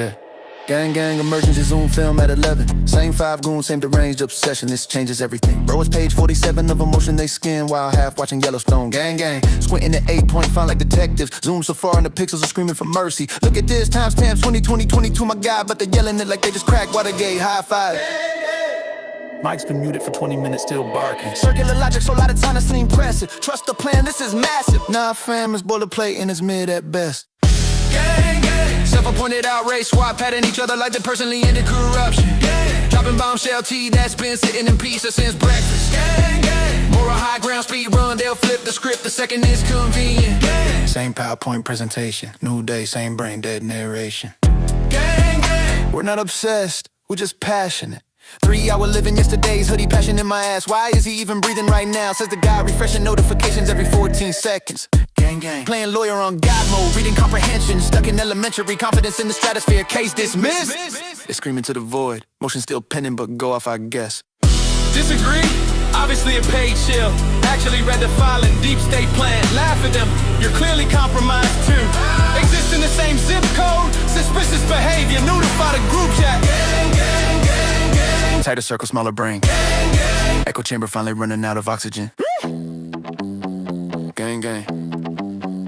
Yeah. Gang, gang, emergency Zoom film at 11. Same 5 goons, same deranged obsession. This changes everything. Bro, it's page 47 of emotion they skin while half watching Yellowstone. Gang, gang, squinting at 8-point font like detectives. Zoom so far and the pixels are screaming for mercy. Look at this, timestamps 2020, 22, my God, but they're yelling it like they just cracked Watergate. High five. Mike's been muted for 20 minutes, still barking. Circular logic, so a lot of time to seem impressive. Trust the plan, this is massive. Nah, fam, it's boilerplate and it's mid at best. Gang, gang, self-appointed outrage, swap patting each other like they personally ended corruption. Gang, dropping bombshell tea that's been sitting in pizza since breakfast. Gang, gang, moral high ground speed run, they'll flip the script the second it's convenient. Gang, same PowerPoint presentation, new day, same brain dead narration. Gang, gang, we're not obsessed, we're just passionate. 3-hour living yesterday's hoodie, passion in my ass. Why is he even breathing right now? Says the guy refreshing notifications every 14 seconds. Gang, gang, playing lawyer on God mode, reading comprehension. Stuck in elementary, confidence in the stratosphere, case dismissed. They're screaming to the void, motion still pending but go off I guess. Disagree? Obviously a paid shill. Actually read the filing, deep state plan. Laugh at them, you're clearly compromised too. Exist in the same zip code, suspicious behavior, notify the group chat. Gang, gang, gang, gang. Tighter circle, smaller brain. Gang, gang. Echo chamber finally running out of oxygen. Gang, gang.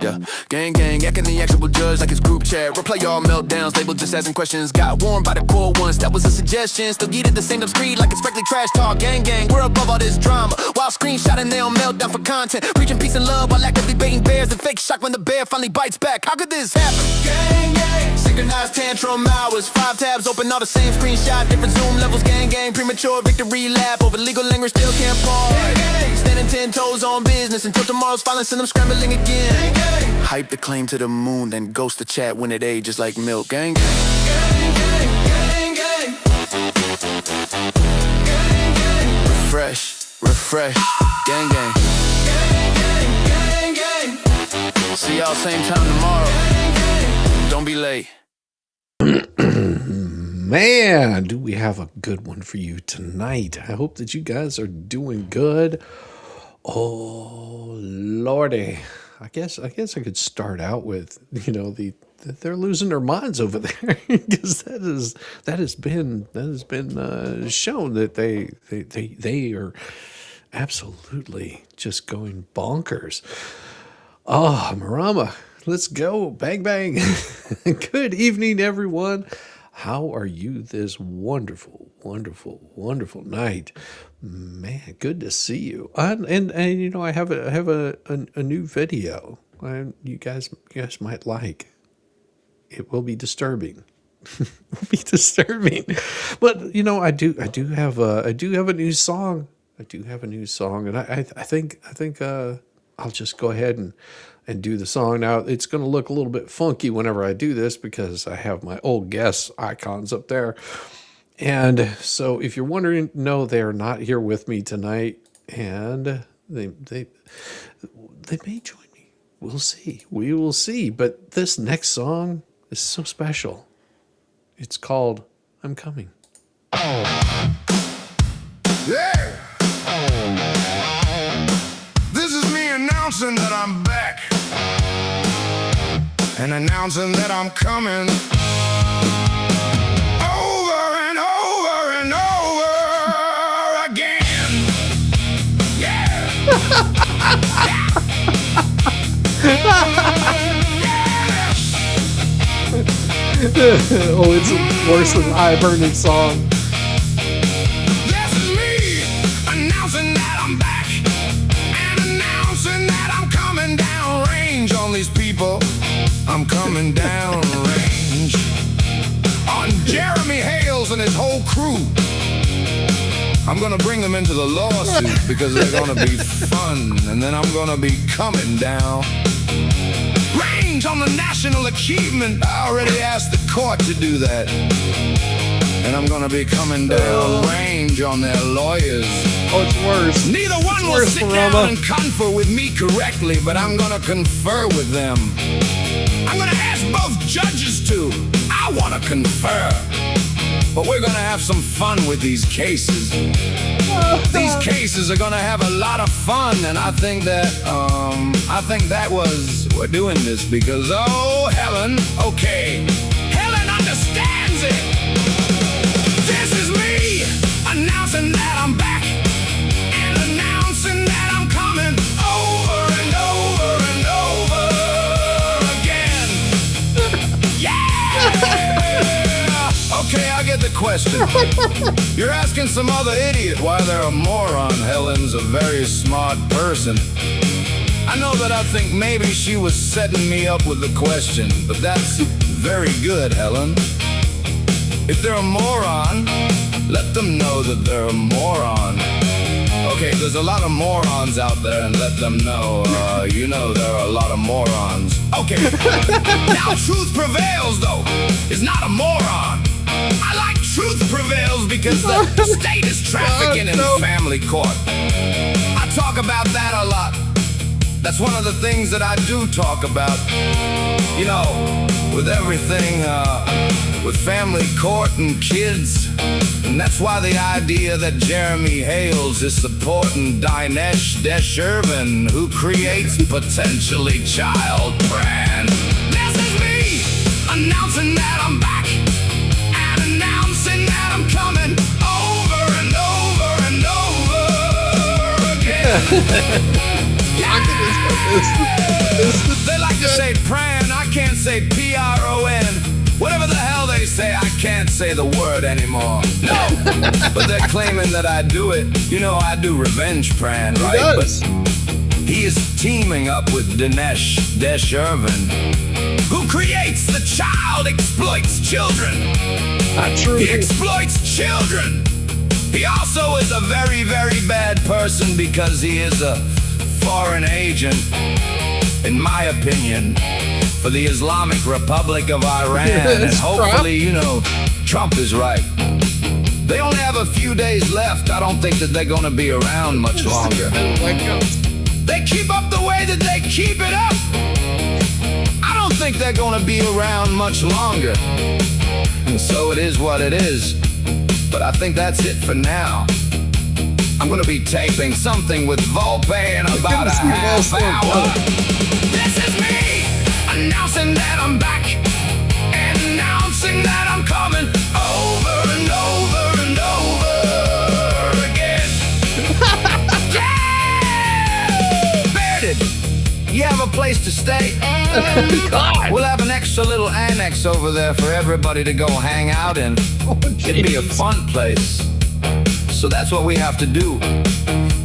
Yeah. Gang, gang, acting the actual judge like it's group chat. Replay all meltdowns, labeled just asking questions. Got warned by the core once, that was a suggestion. Still yeeted the same dumb screed like it's strictly trash talk. Gang, gang, we're above all this drama. While screenshotting, they on meltdown for content. Preaching peace and love while actively baiting bears. And fake shock when the bear finally bites back. How could this happen? Gang, gang. Synchronized tantrum hours. 5 tabs open, all the same screenshot. Different zoom levels, gang, gang. Premature victory lap over legal language, still can't pause. Gang, gang. Standing 10 toes on business until tomorrow's filing, send them scrambling again. Gang, gang. Hype the claim to the moon, then ghost the chat when it ages like milk. Gang, gang. Gang, gang, gang, gang. Gang, gang. Refresh, gang, gang. Gang, gang, gang, gang. See y'all same time tomorrow. Don't be late. Man, do we have a good one for you tonight. I hope that you guys are doing good. Oh, Lordy. I guess I could start out with, they're losing their minds over there because that has been shown that they are absolutely just going bonkers. Oh, Marama, let's go. Bang, bang. Good evening, everyone. How are you this wonderful, wonderful, wonderful night? Man, good to see you. And I have a new video. You guys might like. It will be disturbing. It will be disturbing. But I do have a new song. I do have a new song, and I think I'll just go ahead and do the song. Now, it's going to look a little bit funky whenever I do this because I have my old guest icons up there. And so if you're wondering, no, they are not here with me tonight, and they may join me. We'll see. We will see. But this next song is so special. It's called I'm Coming. Yeah! This is me announcing that I'm back and announcing that I'm coming over and over and over again. Yeah! Oh, it's worse than the high-burning song. This is me announcing that I'm back and announcing that I'm coming down range on these people. I'm coming down range on Jeremy Hales and his whole crew. I'm gonna bring them into the lawsuit because they're gonna be fun, and then I'm gonna be coming down range on the national achievement. I already asked the court to do that, and I'm gonna be coming down range on their lawyers. Oh, it's worse. Neither one will sit down and confer with me correctly, but I'm gonna confer with them. I'm gonna ask both judges to. I wanna confer. But we're gonna have some fun with these cases. These cases are gonna have a lot of fun, and I think that was, we're doing this because, oh, Helen, okay. Helen, understand question. You're asking some other idiot why they're a moron. Helen's a very smart person. I know that I think maybe she was setting me up with the question, but that's very good, Helen. If they're a moron, let them know that they're a moron. Okay, there's a lot of morons out there, and let them know, you know there are a lot of morons. Okay, now truth prevails, though, is not a moron. I like truth prevails because the state is trafficking in family court. I talk about that a lot. That's one of the things that I do talk about. You know, with everything, with family court and kids. And that's why the idea that Jeremy Hales is supporting Dinesh Deshervin, who creates potentially child brand. This is me announcing that I'm back and announcing that I'm coming over and over and over again. They like to say pran, I can't say P-R-O-N. Whatever the hell they say, I can't say the word anymore. No, but they're claiming that I do it. You know, I do revenge pran, right? But he is teaming up with Dinesh Deshervin, who creates the child exploits children. Not true. He exploits children. He also is a very, very bad person because he is a foreign agent, in my opinion, for the Islamic Republic of Iran. And hopefully, you know, Trump is right. They only have a few days left. I don't think that they're going to be around much longer. They keep up the way that they keep it up. I don't think they're going to be around much longer. And so it is what it is. But I think that's it for now. I'm gonna be taping something with Volpe in about a half hour. This is me announcing that I'm back and announcing that I'm coming over and over and over again. Yeah! Bearded, you have a place to stay? God. We'll have an extra little annex over there for everybody to go hang out in. It'd be a fun place. So that's what we have to do.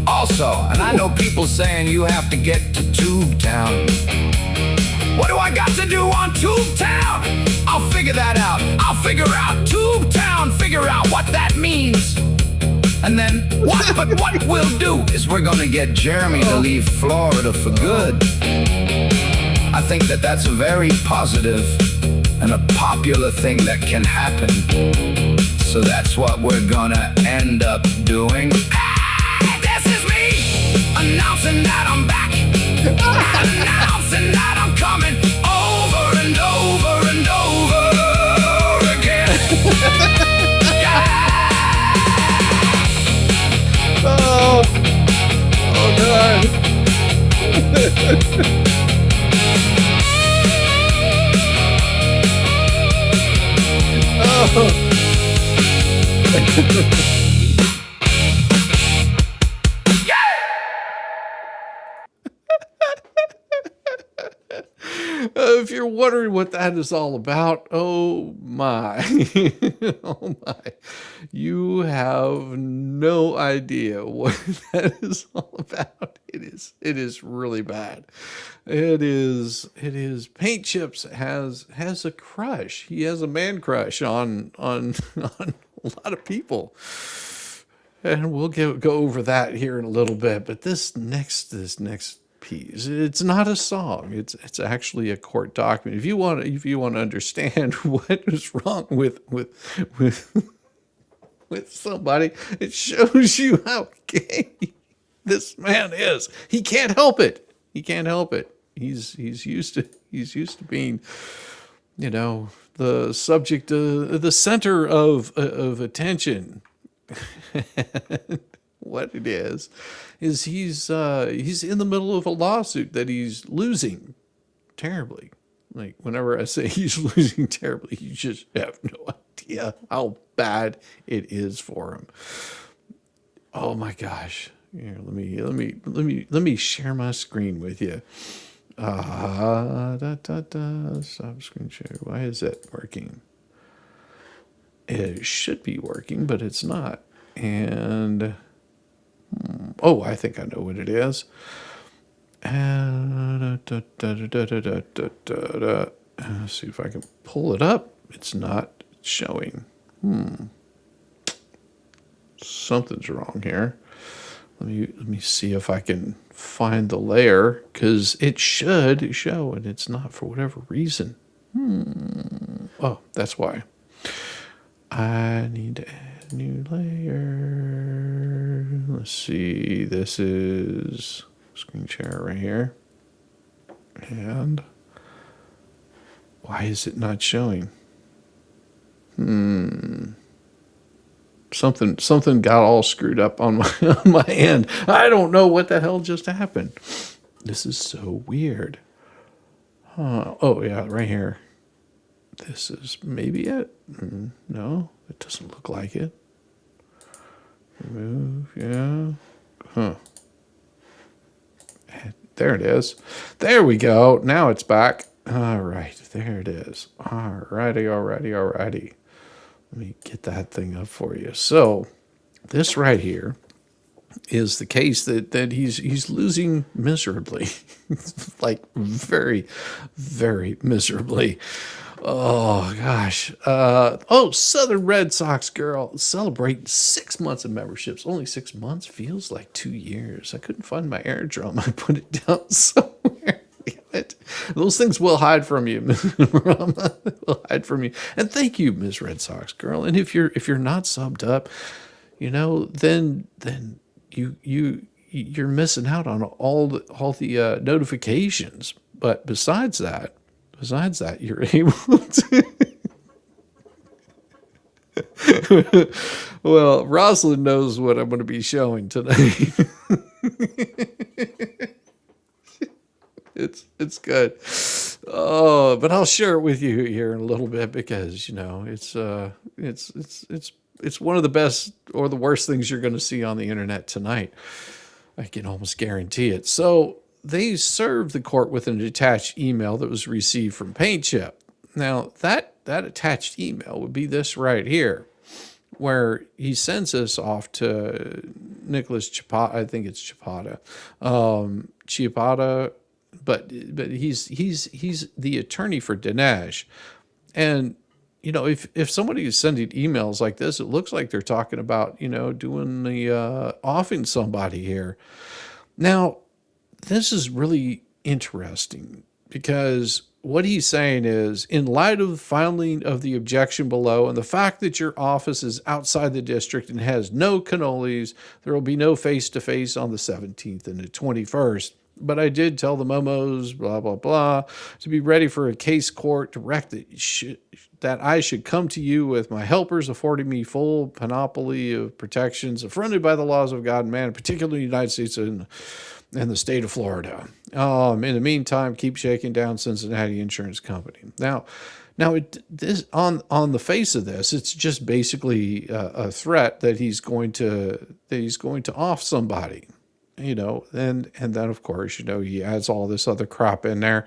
Also, and I know people saying you have to get to Tube Town. What do I got to do on Tube Town? I'll figure that out. I'll figure out Tube Town, figure out what that means. And then what we'll do is we're gonna get Jeremy to leave Florida for good. I think that that's a very positive and a popular thing that can happen. So that's what we're gonna end up doing. Hey, this is me announcing that I'm back and announcing that I'm coming over and over and over again. Yeah. Oh God. Oh. If you're wondering what that is all about, oh my, oh my, you have no idea what that is all about. It is really bad. It is Paint Chips has a crush. He has a man crush on a lot of people. And we'll go over that here in a little bit. But this next piece, it's not a song. It's actually a court document. If you want to understand what is wrong with somebody, it shows you how gay this man is. He can't help it. He can't help it. He's used to being, you know, the subject, the center of attention. What it is he's in the middle of a lawsuit that he's losing terribly. Like, whenever I say he's losing terribly, you just have no idea how bad it is for him. Oh my gosh. Here, let me share my screen with you. Stop screen share. Why is that working? it should be working, but it's not. And oh, I think I know what it is. Let's see if I can pull it up. It's not showing. Something's wrong here. Let me see if I can find the layer, because it should show and it's not for whatever reason. Oh, that's why. I need to add a new layer. Let's see. This is screen share right here. And why is it not showing? Something got all screwed up on my end. I don't know what the hell just happened. This is so weird. Oh yeah, right here. This is maybe it. No, it doesn't look like it. Remove, yeah. There it is. There we go. Now it's back. All right, there it is. Alrighty. Let me get that thing up for you. So this right here is the case that he's losing miserably, like very, very miserably. Oh gosh. Southern Red Sox girl celebrating 6 months of memberships. Only 6 months feels like 2 years. I couldn't find my airdrum. I put it down somewhere. Those things will hide from you. Will hide from you. And thank you, Miss Red Sox girl. And if you're not subbed up, then you're missing out on all the notifications. But besides that, you're able to. Well, Rosalind knows what I'm going to be showing tonight. It's good. Oh, but I'll share it with you here in a little bit, because it's one of the best or the worst things you're going to see on the internet tonight. I can almost guarantee it. So they served the court with an attached email that was received from Paint Chip. Now that attached email would be this right here, where he sends us off to Nicholas Chipata. I think it's Chipata. Chipata. But he's the attorney for Dinesh. And, if somebody is sending emails like this, it looks like they're talking about, doing the offing somebody here. Now, this is really interesting, because what he's saying is, in light of the filing of the objection below and the fact that your office is outside the district and has no cannolis, there will be no face-to-face on the 17th and the 21st. But I did tell the Momos, blah, blah, blah, to be ready for a case court direct that I should come to you with my helpers affording me full panoply of protections afforded by the laws of God and man, particularly the United States and the state of Florida. In the meantime, keep shaking down Cincinnati Insurance Company. Now, this on the face of this, it's just basically a threat that he's going to off somebody. And then of course, he adds all this other crap in there,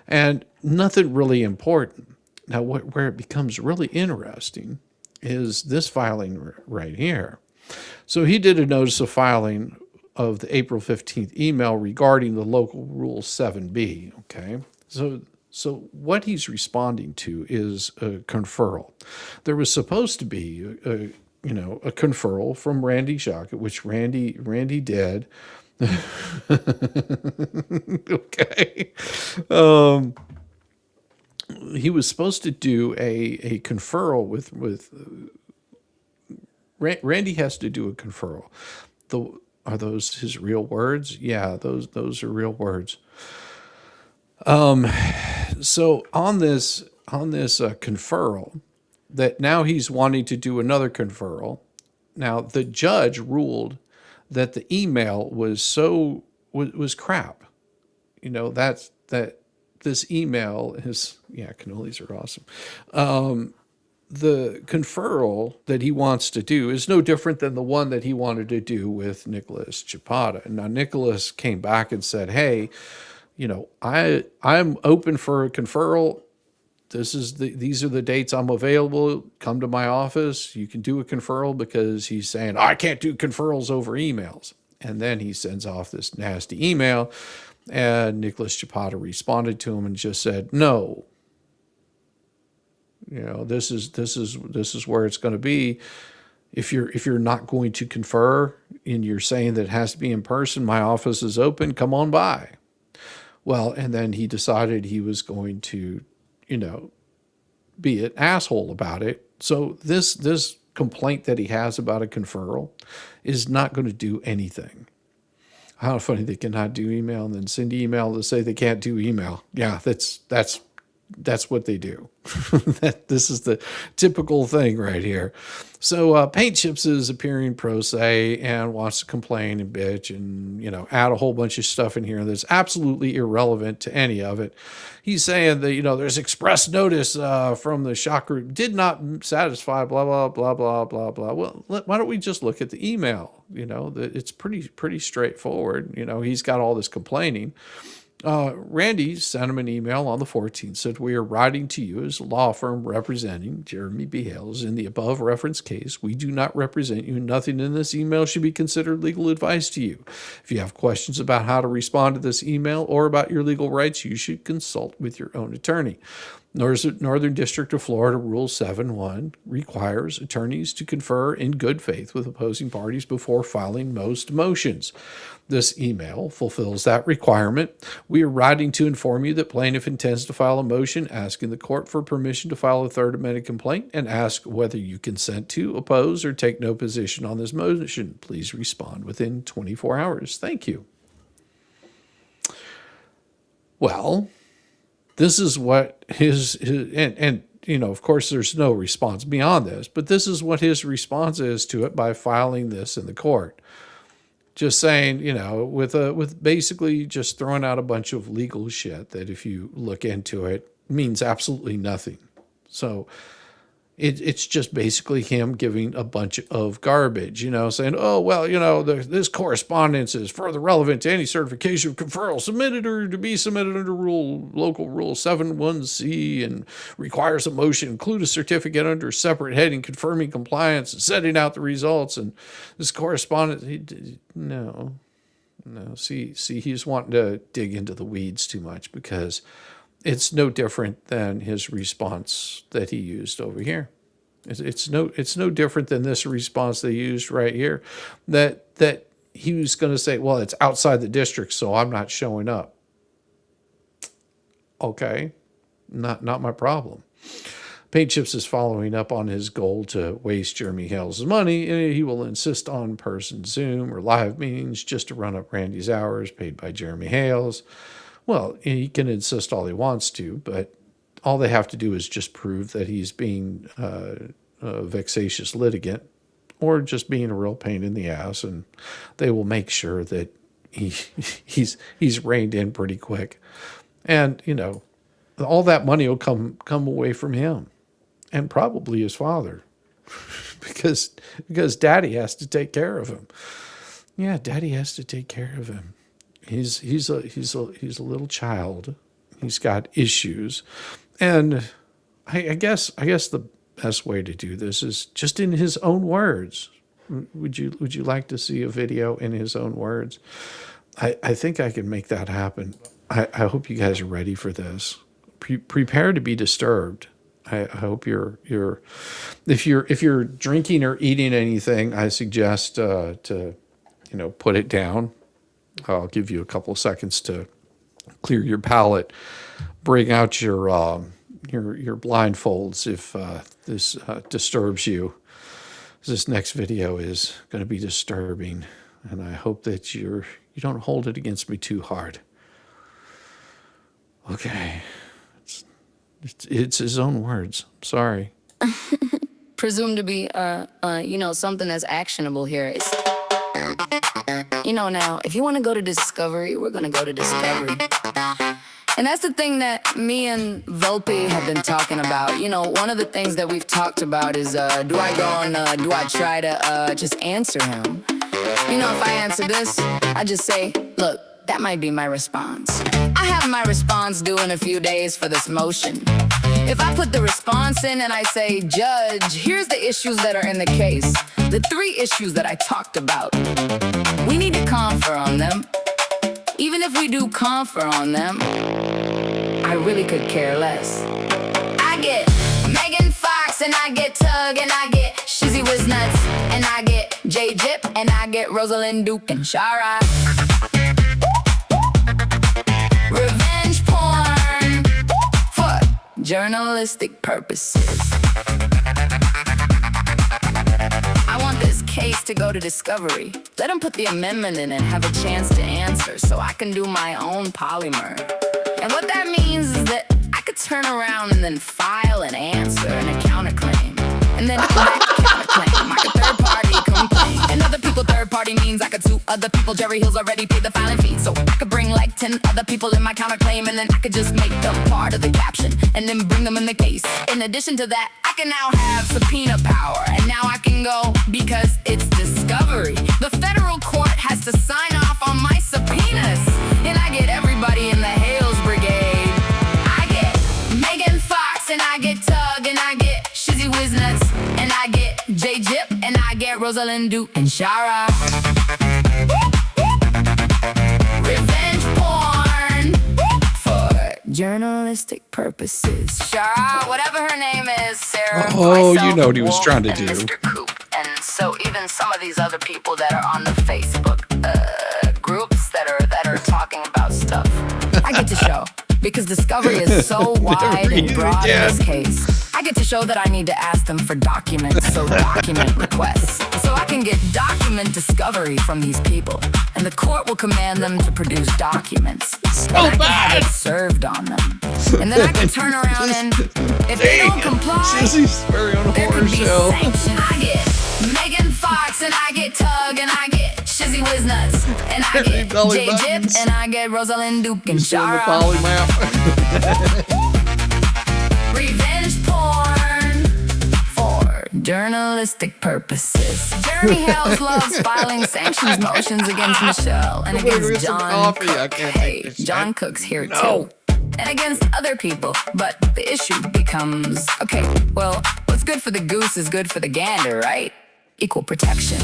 and nothing really important. Now, where it becomes really interesting is this filing right here. So he did a notice of filing of the April 15th email regarding the local rule 7B. Okay. So what he's responding to is a conferral. There was supposed to be a conferral from Randy Shockett, which Randy did. Okay. He was supposed to do a conferral with Randy has to do a conferral. Are those his real words? Yeah, those are real words. So on this conferral, that now he's wanting to do another conferral. Now the judge ruled that the email was crap. That this email is, cannolis are awesome. The conferral that he wants to do is no different than the one that he wanted to do with Nicholas Chipata. Now, Nicholas came back and said, hey, I'm open for a conferral. these are the dates I'm available. Come to my office. You can do a conferral, because he's saying, I can't do conferrals over emails. And then he sends off this nasty email, and Nicholas Chapata responded to him and just said, no, this is where it's going to be. If you're not going to confer and you're saying that it has to be in person, my office is open. Come on by. Well, and then he decided he was going to, be an asshole about it. So this complaint that he has about a conferral is not going to do anything. How funny, they cannot do email and then send email to say they can't do email. Yeah, that's what they do. This is the typical thing right here. So Paint Chips is appearing pro se and wants to complain and bitch and, add a whole bunch of stuff in here that's absolutely irrelevant to any of it. He's saying that, there's express notice from the shock group did not satisfy blah, blah, blah, blah, blah, blah. Well, why don't we just look at the email? It's pretty straightforward. He's got all this complaining. Randy sent him an email on the 14th, said, we are writing to you as a law firm representing Jeremy B. Hales in the above referenced case. We do not represent you. Nothing in this email should be considered legal advice to you. If you have questions about how to respond to this email or about your legal rights, you should consult with your own attorney. Northern District of Florida Rule 7.1 requires attorneys to confer in good faith with opposing parties before filing most motions. This email fulfills that requirement. We are writing to inform you that plaintiff intends to file a motion asking the court for permission to file a third amended complaint and ask whether you consent to, oppose, or take no position on this motion. Please respond within 24 hours. Thank you. Well, this is what his of course, there's no response beyond this, but this is what his response is to it by filing this in the court. Just saying, with basically just throwing out a bunch of legal shit that, if you look into it, means absolutely nothing. So it's just basically him giving a bunch of garbage, saying, oh, well, this correspondence is further relevant to any certification of conferral submitted or to be submitted under local rule 7.1c and requires a motion include a certificate under a separate heading confirming compliance and setting out the results. And this correspondence, no. See, he's wanting to dig into the weeds too much, because it's no different than his response that he used over here. It's no different than this response they used right here, that he was going to say, well, it's outside the district, so I'm not showing up. Okay, not my problem. Paint Chips is following up on his goal to waste Jeremy Hales' money. He will insist on person Zoom or live meetings just to run up Randy's hours paid by Jeremy Hales. Well, he can insist all he wants to, but all they have to do is just prove that he's being a vexatious litigant or just being a real pain in the ass, and they will make sure that he's reined in pretty quick. And, all that money will come away from him and probably his father because daddy has to take care of him. Yeah, daddy has to take care of him. He's a little child. He's got issues. And I guess the best way to do this is just in his own words. Would you like to see a video in his own words? I think I can make that happen. I hope you guys are ready for this. Prepare to be disturbed. I hope if you're drinking or eating anything, I suggest to put it down. I'll give you a couple of seconds to clear your palate. Bring out your blindfolds if this disturbs you. This next video is going to be disturbing, and I hope that you don't hold it against me too hard. Okay, it's his own words. Sorry. Presumed to be something that's actionable here. It's, now if you want to go to Discovery, we're gonna go to Discovery. And that's the thing that me and Volpe have been talking about. One of the things that we've talked about is, do I try to just answer him? If I answer this, I just say, look, that might be my response. I have my response due in a few days for this motion. If I put the response in and I say, Judge, here's the issues that are in the case, the 3 issues that I talked about, we need to confer on them. Even if we do confer on them, I really could care less. I get Megan Fox, and I get Tug, and I get Shizzywhiznut, and I get J-Jip, and I get Rosalind Duke and Shara. Revenge porn for journalistic purposes. I want this case to go to discovery. Let them put the amendment in and have a chance to answer so I can do my own polymer. And what that means is that I could turn around and then file an answer and a counterclaim. And then come back to counterclaim. I could third-party complain. And other people third-party means I could sue other people. Jerry Hill's already paid the filing fee. So I could bring like 10 other people in my counterclaim. And then I could just make them part of the caption and then bring them in the case. In addition to that, I can now have subpoena power. And now I can go because it's discovery. The federal court has to sign off on my subpoenas. And I get everybody in the Hales Brigade. I get Megan Fox, and I get Tug, and I get Shizzywhiznut, and I get J-Jip, and I get Rosalind Duke and Shara. Revenge porn for journalistic purposes. Shara, whatever her name is, Sarah. Oh, myself, you know what he was Wolf, trying to and do. Mr. Coop. And so even some of these other people that are on the Facebook groups that are talking about stuff, I get to show. Because discovery is so wide and broad in this case, I get to show that I need to ask them for documents, so document requests. So I can get document discovery from these people, and the court will command them to produce documents. And I can have it served on them. And then I can turn around and, if they don't comply, Sissy's very on a there horror could be show. sanction. I get Megan Fox, and I get Tug, and I get Shizzywhiznut, and I get Belly J-Jip, buttons. and I get Rosalind Duke and Still on the Shara. poly map. Revenge porn for journalistic purposes. Jeremy Hales loves filing sanctions motions against Michelle and Wait, against some John coffee. I Cook. can't Hey, make this John shit. Cook's here No. too. And against other people. But the issue becomes, okay, well, what's good for the goose is good for the gander, right? Equal protection.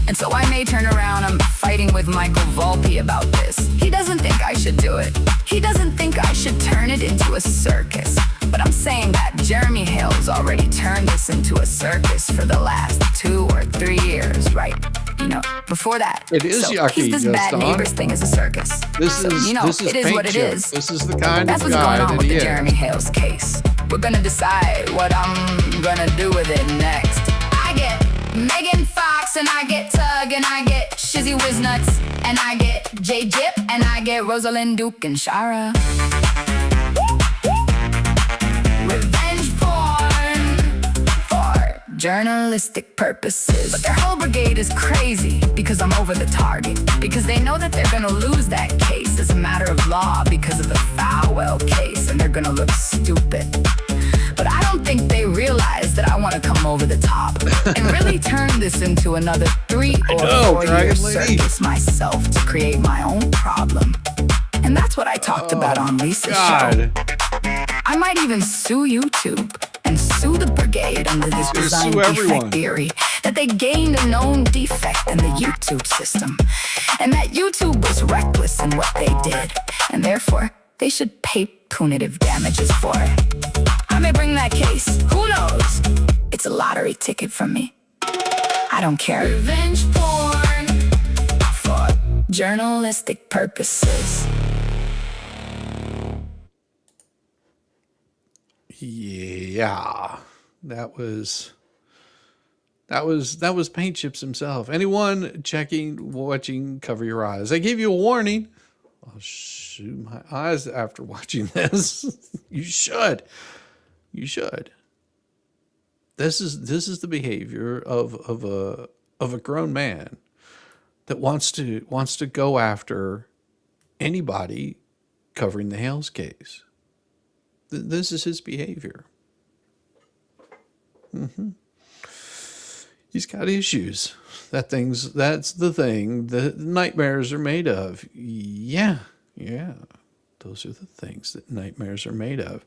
And so I may turn around, I'm fighting with Michael Volpe about this. He doesn't think I should do it. He doesn't think I should turn it into a circus. But I'm saying that Jeremy Hale's already turned this into a circus for the last 2 or 3 years, right? You know, before that. It is so yucky, This bad Gaston. neighbors thing is a circus. This So, is you know, this is it is paint what it chip. is. This is the kind That's of what's guy going on that with he the is. Jeremy Hale's case. We're gonna decide what I'm gonna do with it next. I get Megan Fox, and I get Tug, and I get Shizzywhiznut, and I get J-Jip, and I get Rosalind Duke and Shara. Revenge porn for journalistic purposes. But their whole brigade is crazy because I'm over the target. Because they know that they're gonna lose that case as a matter of law because of the Falwell case, and they're gonna look stupid. But I don't think they realize that I want to come over the top and really turn this into another 3 or 4 year Dragon Lady. circus myself to create my own problem. And that's what I talked about on Lisa's show. God. I might even sue YouTube and sue the brigade under this You're design sue defect everyone. theory that they gained a known defect in the YouTube system, and that YouTube was reckless in what they did, and therefore they should pay punitive damages for it. I may bring that case. Who knows? It's a lottery ticket from me. I don't care. Revenge porn for journalistic purposes. Yeah, that was Paint Chips himself. Anyone watching, cover your eyes. I gave you a warning. I'll shoot my eyes after watching this. You should. This is the behavior of a grown man that wants to go after anybody covering the Hales case. This is his behavior. He's got issues. That's the thing that nightmares are made of. Yeah. Those are the things that nightmares are made of.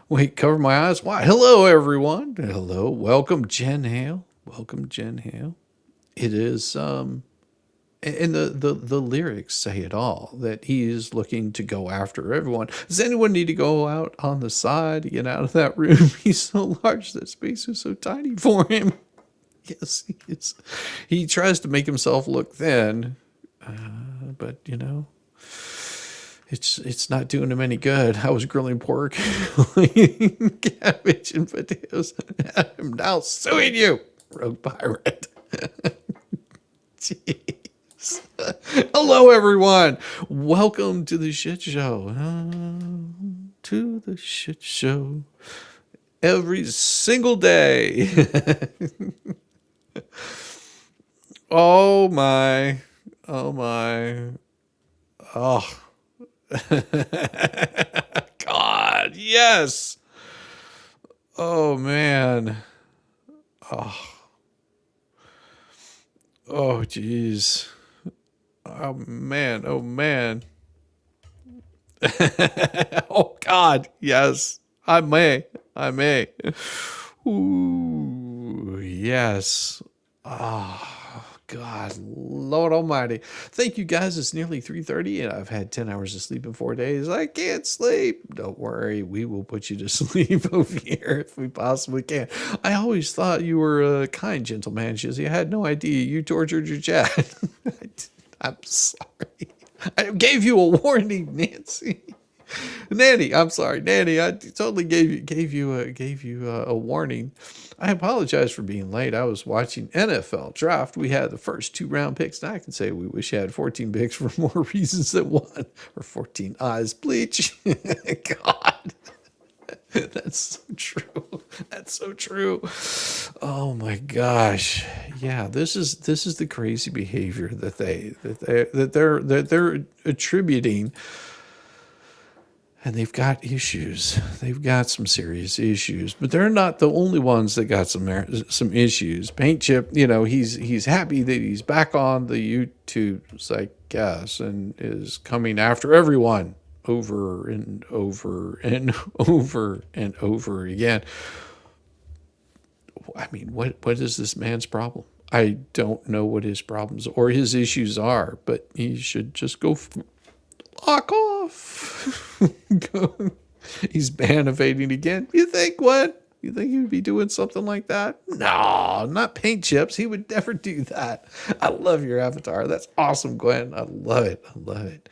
Wait, cover my eyes. Why? Hello, everyone. Hello. Welcome, Jen Hale. Welcome, Jen Hale. It is, and the lyrics say it all, that he is looking to go after everyone. Does anyone need to go out on the side to get out of that room? He's so large, that space is so tiny for him. Yes, he is. He tries to make himself look thin, but you know, it's not doing him any good. I was grilling pork, cabbage and potatoes. I'm now suing you, Rogue Pirate. Jeez. Hello, everyone. Welcome to the shit show. To the shit show. Every single day. Oh my. Oh my. Oh. God, yes. Oh man. Oh. Oh geez. Oh man. Oh man. Oh God, yes. I may. Ooh, yes. Oh, God, Lord Almighty. Thank you, guys. It's nearly 3:30, and I've had 10 hours of sleep in 4 days. I can't sleep. Don't worry. We will put you to sleep over here if we possibly can. I always thought you were a kind gentleman, Shizzy. I had no idea you tortured your chat. I'm sorry. I gave you a warning, Nancy. Nanny, I'm sorry, Nanny. I totally gave you a warning. I apologize for being late. I was watching NFL draft. We had the first 2 round picks, and I can say we wish I had 14 picks for more reasons than one, or 14 eyes bleach. God, that's so true. That's so true. Oh my gosh, yeah. This is the crazy behavior that they're attributing. And they've got issues. They've got some serious issues, but they're not the only ones that got some issues. Paint Chip, you know, he's happy that he's back on the YouTubes, I guess, and is coming after everyone over and over and over and over again. I mean, what is this man's problem? I don't know what his problems or his issues are, but he should just go lock off. He's ban evading again. You think what? You think he would be doing something like that? No, not Paint Chips. He would never do that. I love your avatar. That's awesome, Gwen. I love it. I love it.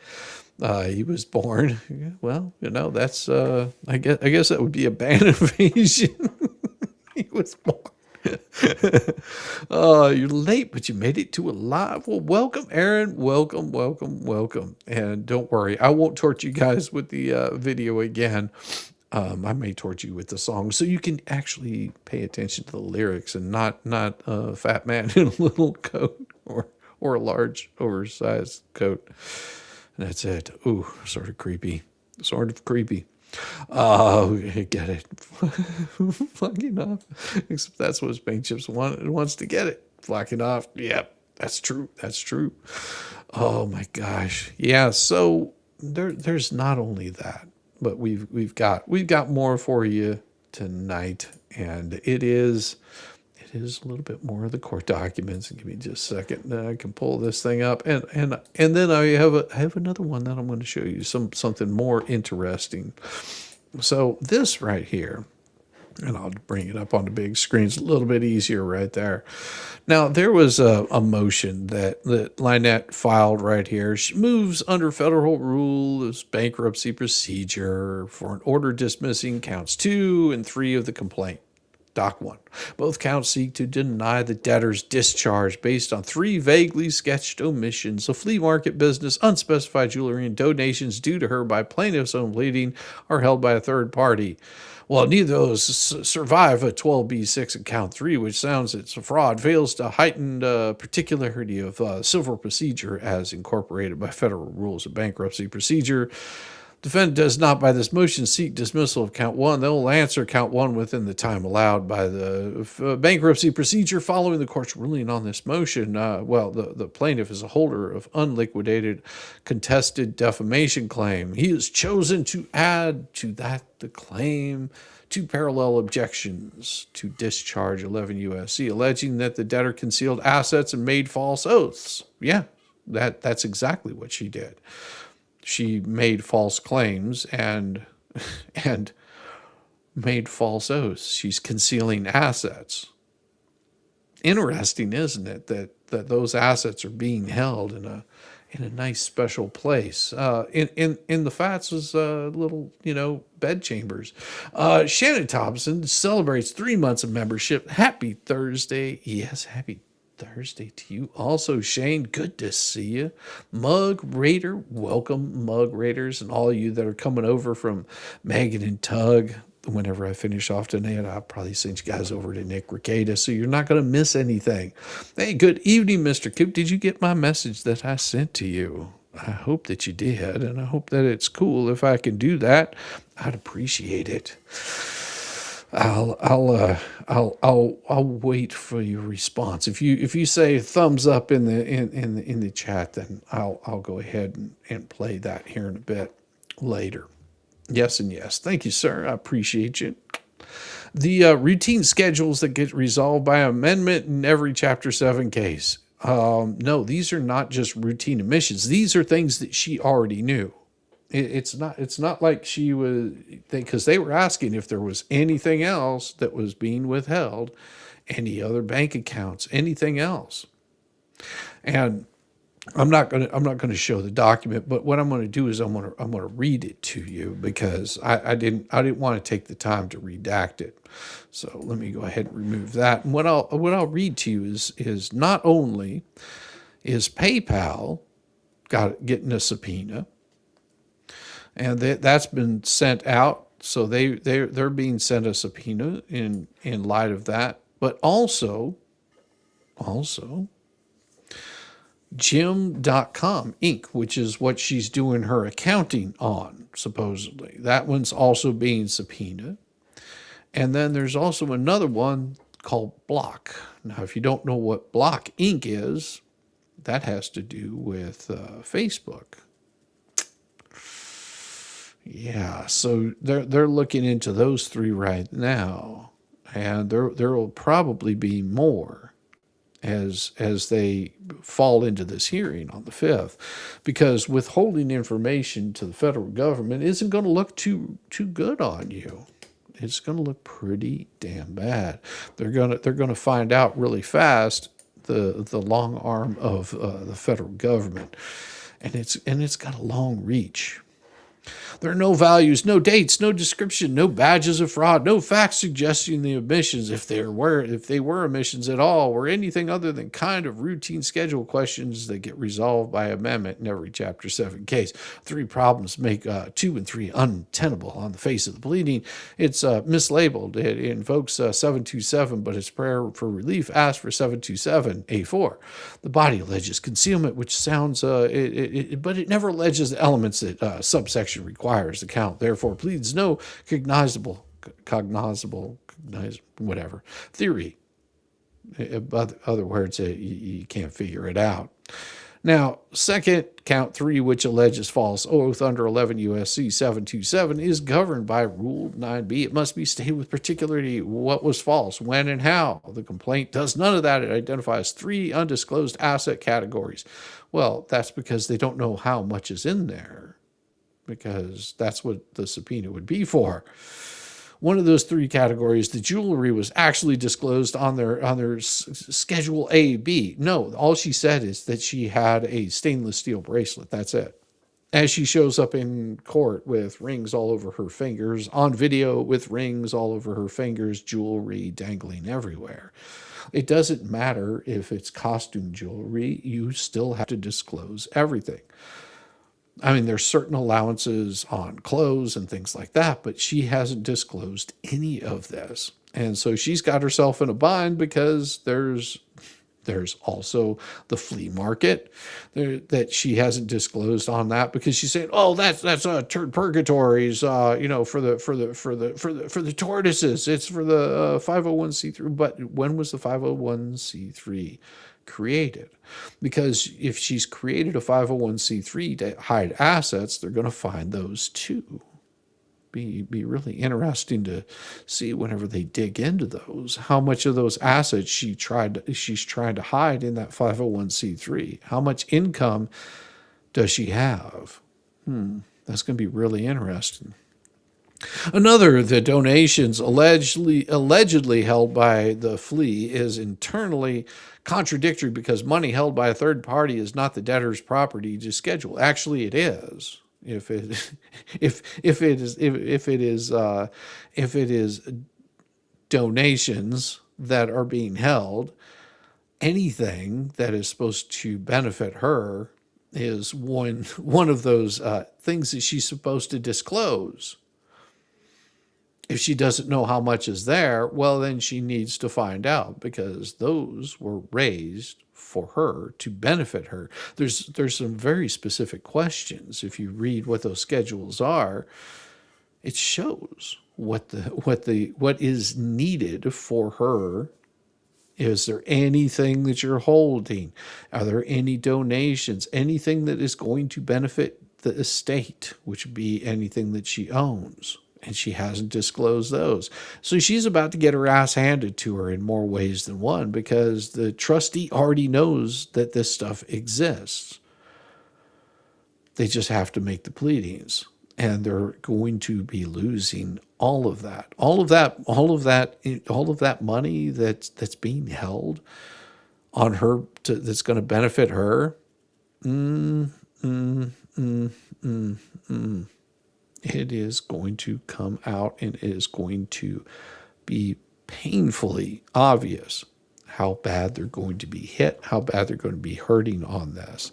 He was born. Well, you know, that's I guess that would be a ban evasion. He was born. You're late, but you made it to a live. Well, welcome, Aaron. Welcome. And don't worry, I won't torture you guys with the video again. I may torture you with the song, so you can actually pay attention to the lyrics and not a fat man in a little coat or a large oversized coat. And that's it. Ooh, sort of creepy. Oh, get it. Fucking off. Except that's what Paint Chips wants to get it. Flocking off. Yep, that's true. Oh my gosh. Yeah, so there's not only that, but we've got more for you tonight, and it is a little bit more of the court documents. Give me just a second. I can pull this thing up, and then I have another one that I'm going to show you something more interesting. So this right here, and I'll bring it up on the big screen. It's a little bit easier right there. Now there was a motion that Lynette filed right here. She moves under federal rules bankruptcy procedure for an order dismissing counts 2 and 3 of the complaint. Doc 1. Both counts seek to deny the debtor's discharge based on 3 vaguely sketched omissions. A flea market business, unspecified jewelry, and donations due to her by plaintiff's own pleading are held by a third party. Well, neither of those survive a 12b6 in count 3, which sounds it's a fraud, fails to heighten the particularity of civil procedure as incorporated by federal rules of bankruptcy procedure. Defendant does not, by this motion, seek dismissal of count one. They will answer count one within the time allowed by the bankruptcy procedure following the court's ruling on this motion. The plaintiff is a holder of unliquidated contested defamation claim. He has chosen to add to that the claim two parallel objections to discharge 11 U.S.C., alleging that the debtor concealed assets and made false oaths. Yeah, that's exactly what she did. She made false claims and made false oaths. She's concealing assets. Interesting, isn't it, that those assets are being held in a nice special place. In the Fats was little, bed chambers. Shannon Thompson celebrates 3 months of membership. Happy Thursday. Yes, happy Thursday to you also, Shane. Good to see you. Mug Raider, welcome, Mug Raiders, and all of you that are coming over from Megan and Tug. Whenever I finish off tonight, I'll probably send you guys over to Nick Ricada, so you're not going to miss anything. Hey, good evening, Mr. Coop. Did you get my message that I sent to you? I hope that you did, and I hope that it's cool. If I can do that, I'd appreciate it. I'll wait for your response. If you say thumbs up in the chat, then I'll go ahead and play that here in a bit later. Yes and yes. Thank you, sir. I appreciate you. The routine schedules that get resolved by amendment in every Chapter 7 case. No, these are not just routine omissions. These are things that she already knew. It's not like she was, because they were asking if there was anything else that was being withheld, any other bank accounts, anything else. And I'm not going to show the document, but what I'm going to do is I'm going to read it to you, because I didn't want to take the time to redact it. So let me go ahead and remove that. And what I'll read to you is not only is PayPal getting a subpoena, and that's been sent out, so they're being sent a subpoena in light of that, but also Gym.com Inc., which is what she's doing her accounting on, supposedly. That one's also being subpoenaed. And then there's also another one called Block. Now, if you don't know what Block Inc. is, that has to do with Facebook. Yeah, so they're looking into those three right now, and there will probably be more as they fall into this hearing on the 5th, because withholding information to the federal government isn't going to look too good on you. It's going to look pretty damn bad. They're going to find out really fast the long arm of the federal government, and it's got a long reach. There are no values, no dates, no description, no badges of fraud, no facts suggesting the omissions, if they were omissions at all, or anything other than kind of routine schedule questions that get resolved by amendment in every Chapter 7 case. 3 problems make 2 and 3 untenable on the face of the pleading. It's mislabeled. It invokes 727, but its prayer for relief asks for 727A4. The body alleges concealment, which sounds, but it never alleges the elements that subsection requires. The count therefore pleads no cognizable whatever theory. In other words, you can't figure it out. Now, second, count 3, which alleges false oath under 11 U.S.C. 727, is governed by Rule 9b. It must be stated with particularity what was false, when, and how. The complaint does none of that. It identifies 3 undisclosed asset categories. Well, that's because they don't know how much is in there, because that's what the subpoena would be for. One of those 3 categories, the jewelry, was actually disclosed on their Schedule A, B. No, all she said is that she had a stainless steel bracelet. That's it. As she shows up in court with rings all over her fingers, on video with rings all over her fingers, jewelry dangling everywhere. It doesn't matter if it's costume jewelry, you still have to disclose everything. I mean, there's certain allowances on clothes and things like that, but she hasn't disclosed any of this. And so she's got herself in a bind because there's There's also the flea market that she hasn't disclosed on that, because she's saying, "Oh, that's turd purgatories, for the tortoises. It's for the 501c3." But when was the 501c3 created? Because if she's created a 501c3 to hide assets, they're going to find those too. Be really interesting to see whenever they dig into those, how much of those assets she's trying to hide in that 501c3. How much income does she have? That's going to be really interesting. Another, the donations allegedly held by the flea is internally contradictory, because money held by a third party is not the debtor's property to schedule. Actually, it is. If it is donations that are being held, anything that is supposed to benefit her is one of those things that she's supposed to disclose. If she doesn't know how much is there, well, then she needs to find out, because those were raised for her to benefit her. There's some very specific questions. If you read what those schedules are, it shows what is needed for her. Is there anything that you're holding? Are there any donations? Anything that is going to benefit the estate, which would be anything that she owns? And she hasn't disclosed those. So she's about to get her ass handed to her in more ways than one, because the trustee already knows that this stuff exists. They just have to make the pleadings, and they're going to be losing all of that money that's being held on her, that's going to benefit her. It is going to come out, and it is going to be painfully obvious how bad they're going to be hit, how bad they're going to be hurting on this.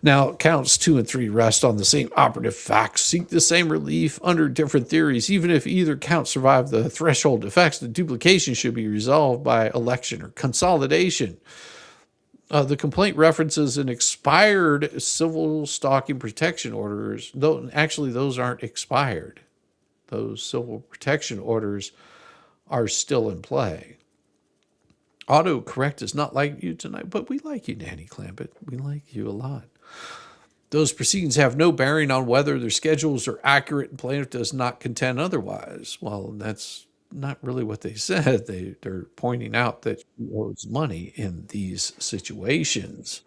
Now, counts 2 and 3 rest on the same operative facts, seek the same relief under different theories. Even if either count survive the threshold effects, the duplication should be resolved by election or consolidation. The complaint references an expired civil stalking protection orders, though actually those aren't expired. Those civil protection orders are still in play. Autocorrect is not like you tonight, but we like you, Nanny Clampett. We like you a lot. Those proceedings have no bearing on whether their schedules are accurate, and plaintiff does not contend otherwise. Well, that's not really what they said. They're pointing out that she owes money in these situations.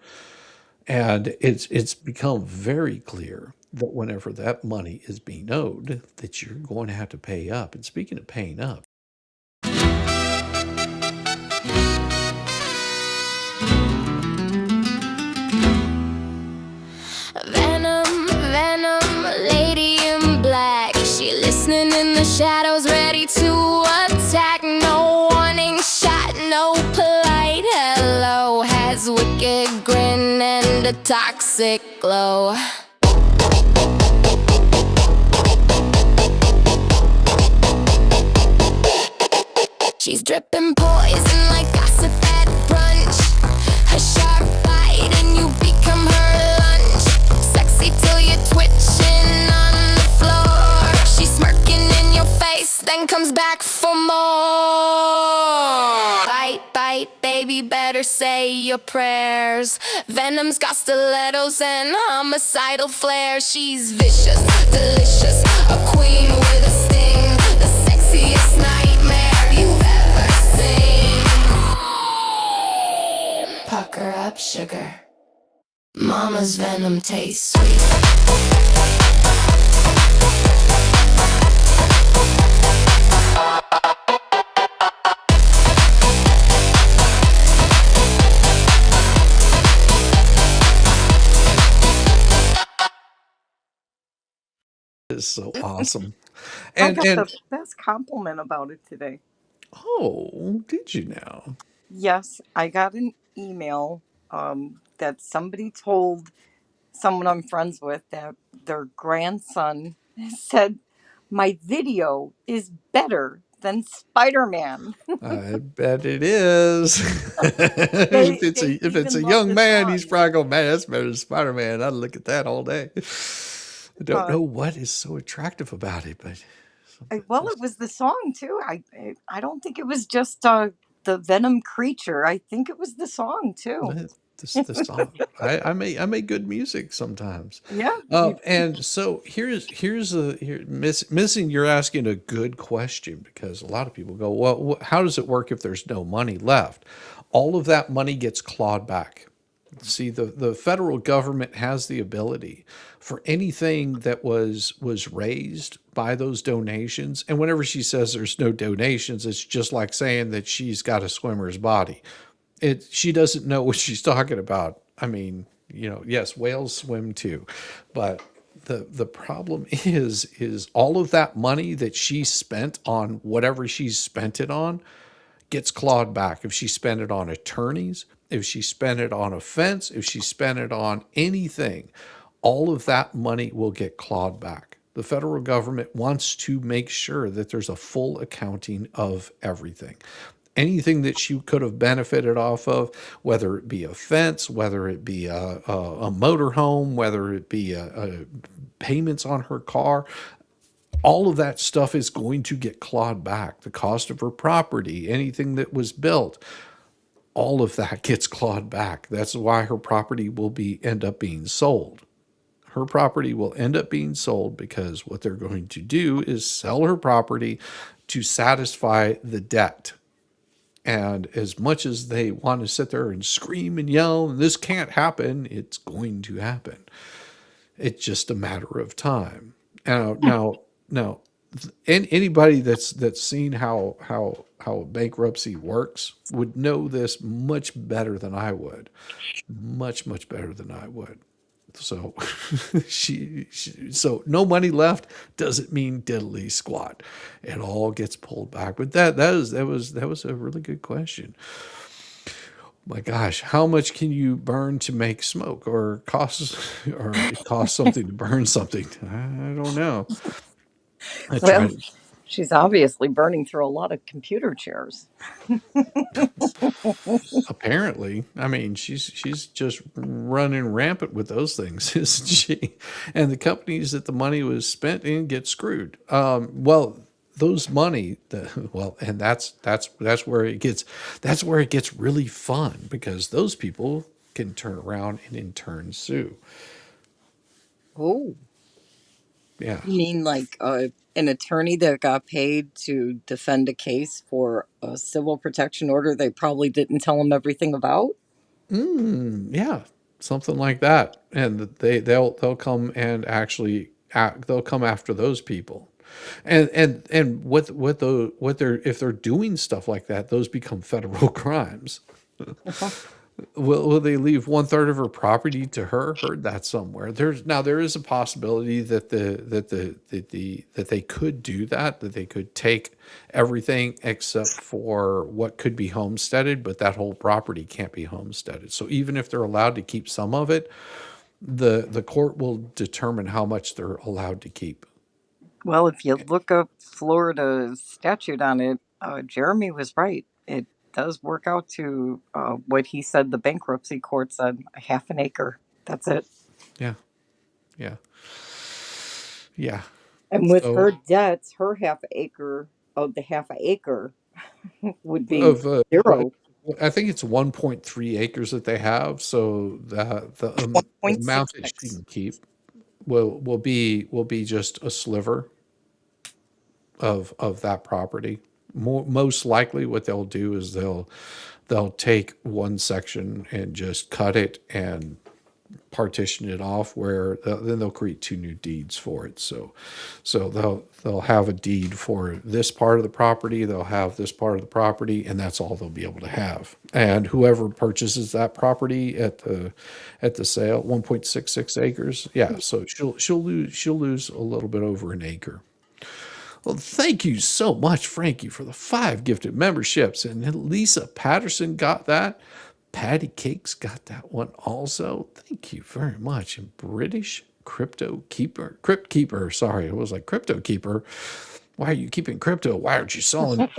And it's become very clear that whenever that money is being owed, that you're going to have to pay up. And speaking of paying up, Venom, lady in black. She listening in the shadows, ready to attack. No warning shot, no polite hello. Has wicked grin and a toxic glow. She's dripping poison like gossip at brunch. A sharp bite and you become her lunch. Sexy till you're twitching on the floor. She's smirking in your face, then comes back for more. Bite, bite, baby, better say your prayers. Venom's got stilettos and homicidal flair. She's vicious, delicious, a queen with a sting. The sexiest nightmare you've ever seen. Pucker up, sugar. Mama's venom tastes sweet. it's so awesome. I And got and the best compliment about it today. oh, did you now? Yes, I got an email that somebody told someone I'm friends with that their grandson said, "My video is better than Spider-Man. I bet it is. They If it's even a love young the man, he's song. probably going, man, that's better than Spider-Man. I'd look at that all day. I don't Uh, know what is so attractive about it, but something well, it just was the song too. I don't think it was just the Venom creature. I think it was the song too. the song. I make good music sometimes. Yeah. And so missing. You're asking a good question because a lot of people go, well, how does it work if there's no money left? All of that money gets clawed back. See, the federal government has the ability for anything that was raised by those donations. And whenever she says there's no donations, it's just like saying that she's got a swimmer's body. She doesn't know what she's talking about. I mean, yes, whales swim too, but the problem is all of that money that she spent on whatever she's spent it on gets clawed back. If she spent it on attorneys, if she spent it on a fence, if she spent it on anything, all of that money will get clawed back. The federal government wants to make sure that there's a full accounting of everything. Anything that she could have benefited off of, whether it be a fence, whether it be a motorhome, whether it be payments on her car, all of that stuff is going to get clawed back. The cost of her property, anything that was built, all of that gets clawed back. That's why her property will end up being sold. Her property will end up being sold because what they're going to do is sell her property to satisfy the debt. And as much as they want to sit there and scream and yell, and this can't happen, it's going to happen. It's just a matter of time. Now, anybody that's seen how bankruptcy works would know this much better than I would, much better than I would. So so no money left doesn't mean diddly squat. It all gets pulled back. But that was a really good question. My gosh, how much can you burn to make smoke, or it costs something to burn something? I don't know. I Well, tried. she's obviously burning through a lot of computer chairs. Apparently, I mean, she's just running rampant with those things, isn't she? And the companies that the money was spent in get screwed. Well, those money, and that's where it gets really fun because those people can turn around and in turn sue. Oh, Yeah. you mean like an attorney that got paid to defend a case for a civil protection order they probably didn't tell him everything about? Yeah, something like that. And they'll come and actually they'll come after those people. And what they're if they're doing stuff like that, those become federal crimes. Will they leave 1/3 of her property to her? Heard that somewhere. There is a possibility that they could do that they could take everything except for what could be homesteaded, but that whole property can't be homesteaded. So even if they're allowed to keep some of it, the court will determine how much they're allowed to keep. Well, if you look up Florida statute on it, Jeremy was right. It does work out to what he said the bankruptcy court said, a half an acre. That's it. Yeah, yeah, yeah. And with So her debts, her half acre of the half a acre would be of zero. I think it's 1.3 acres that they have. So the amount that she 1.66. can keep will be just a sliver of that property. Most likely, what they'll do is they'll take one section and just cut it and partition it off where then they'll create two new deeds for it. So they'll have a deed for this part of the property, they'll have this part of the property, and that's all they'll be able to have. And whoever purchases that property at the sale, 1.66 acres, yeah, so she'll lose a little bit over an acre. Well, thank you so much, Frankie, for the 5 gifted memberships. And Lisa Patterson got that. Patty Cakes got that one also. Thank you very much. And British Crypt Keeper, sorry, it was like Crypto Keeper. Why are you keeping crypto? Why aren't you selling?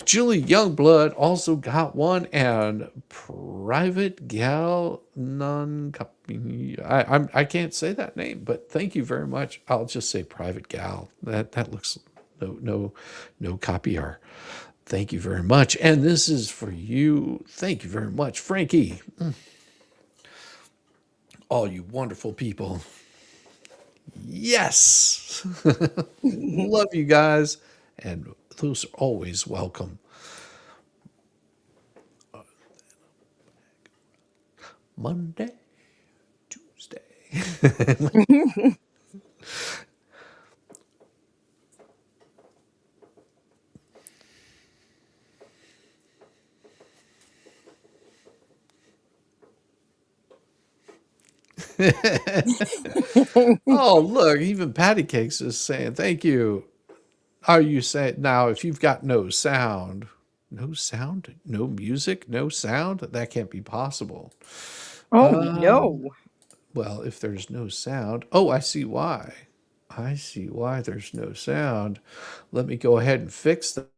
Julie Youngblood also got one, and Private Gal non copy. I can't say that name, but thank you very much. I'll just say Private Gal. That looks no copier. Thank you very much. And this is for you. Thank you very much, Frankie. All you wonderful people. Yes. Love you guys. And those are always welcome. Monday, Tuesday. Oh, look, even Patty Cakes is saying thank you. Are you saying now if you've got no sound, no music, no sound, that can't be possible. Oh, no. Well, if there's no sound, oh, I see why. I see why there's no sound. Let me go ahead and fix that.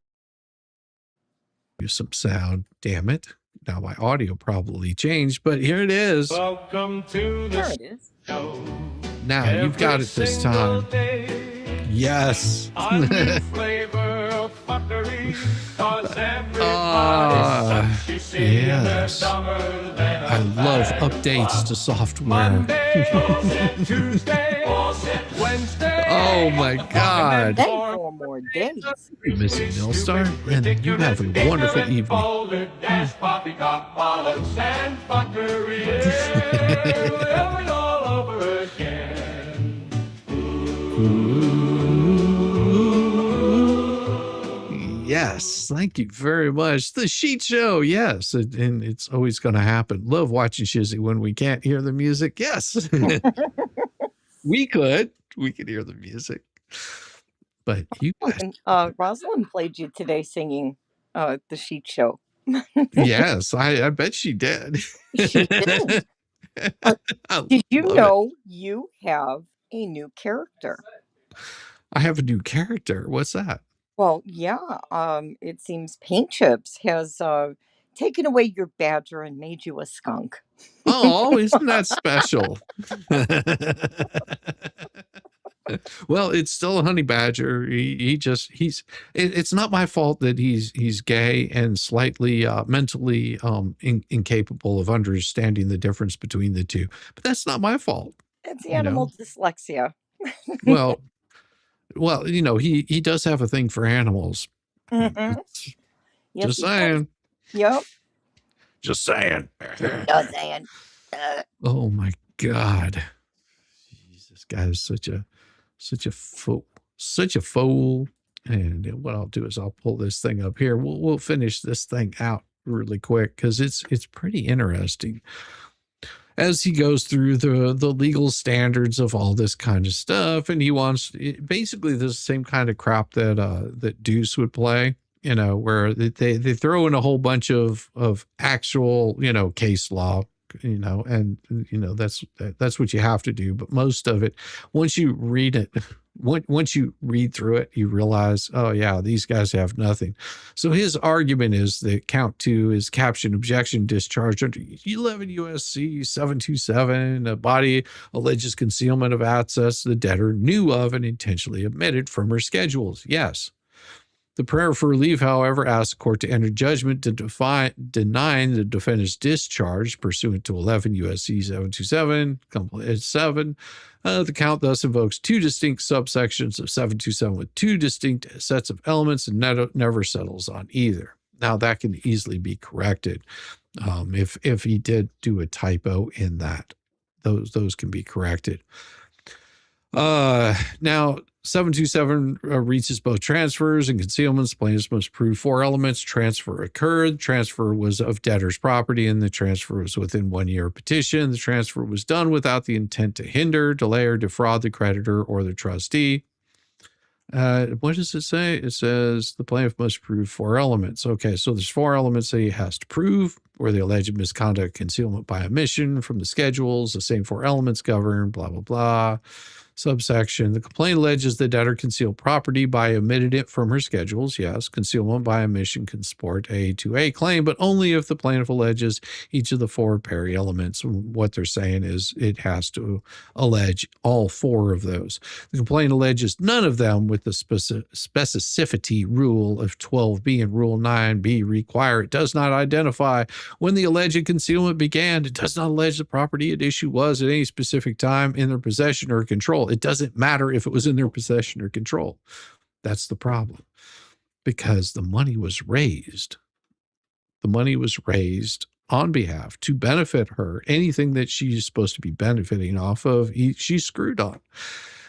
Use some sound, damn it. Now my audio probably changed, but here it is. Welcome to There it is. show. Now you've got it this time. Yes. A new flavor of fuckery, 'cause everybody's yes. I love updates to software. Tuesday, Wednesday. Oh my God. Thank 4 more days. You're missing Millstar, and you have a wonderful evening. Boulder, Dash, Poppycock, Bollocks, and fuckery. Over and all over again. Yes, thank you very much. The Sheet Show, yes, and it's always going to happen. Love watching Shizzy when we can't hear the music. Yes, we could hear the music, but you guys, Rosalind played you today singing the Sheet Show. yes, I bet she did. She did. Did you know you have a new character? I have a new character. What's that? Well, yeah. It seems Paint Chips has taken away your badger and made you a skunk. Oh, isn't that special? Well, it's still a honey badger. It's not my fault that he's gay and slightly mentally incapable of understanding the difference between the two. But that's not my fault. It's animal dyslexia. Well, he does have a thing for animals. Mm-hmm. Yes, Just saying. Yep. Just saying. Just saying. Oh my God. Jeez, this guy is such a fool. And what I'll do is I'll pull this thing up here. We'll finish this thing out really quick because it's pretty interesting as he goes through the legal standards of all this kind of stuff. And he wants basically the same kind of crap that Deuce would play, where they throw in a whole bunch of actual, case law, and that's what you have to do. But most of it, once you read it, once you read through it, you realize, oh yeah, these guys have nothing. So his argument is that count 2 is caption objection discharge under 11 USC 727. The body alleges concealment of assets the debtor knew of and intentionally omitted from her schedules. Yes. The prayer for relief, however, asks the court to enter judgment to denying the defendant's discharge pursuant to 11 U.S.C. 727, 7. The count thus invokes 2 distinct subsections of 727 with 2 distinct sets of elements and never settles on either. Now, that can easily be corrected if he did do a typo in that. Those can be corrected. Now, 727 reaches both transfers and concealments. Plaintiffs must prove 4 elements. Transfer occurred. Transfer was of debtor's property, and the transfer was within 1 year of petition. The transfer was done without the intent to hinder, delay, or defraud the creditor or the trustee. What does it say? It says the plaintiff must prove 4 elements. Okay, so there's 4 elements that he has to prove, where the alleged misconduct, concealment by omission from the schedules, the same 4 elements govern, blah, blah, blah. Subsection, the complaint alleges the debtor concealed property by omitted it from her schedules. Yes, concealment by omission can support a 2A claim, but only if the plaintiff alleges each of the 4 Perry elements. What they're saying is it has to allege all 4 of those. The complaint alleges none of them with the specificity rule of 12B and Rule 9B require. It does not identify when the alleged concealment began. It does not allege the property at issue was at any specific time in their possession or control. It doesn't matter if it was in their possession or control. That's the problem, because the money was raised. The money was raised on behalf to benefit her. Anything that she's supposed to be benefiting off of, she's screwed on.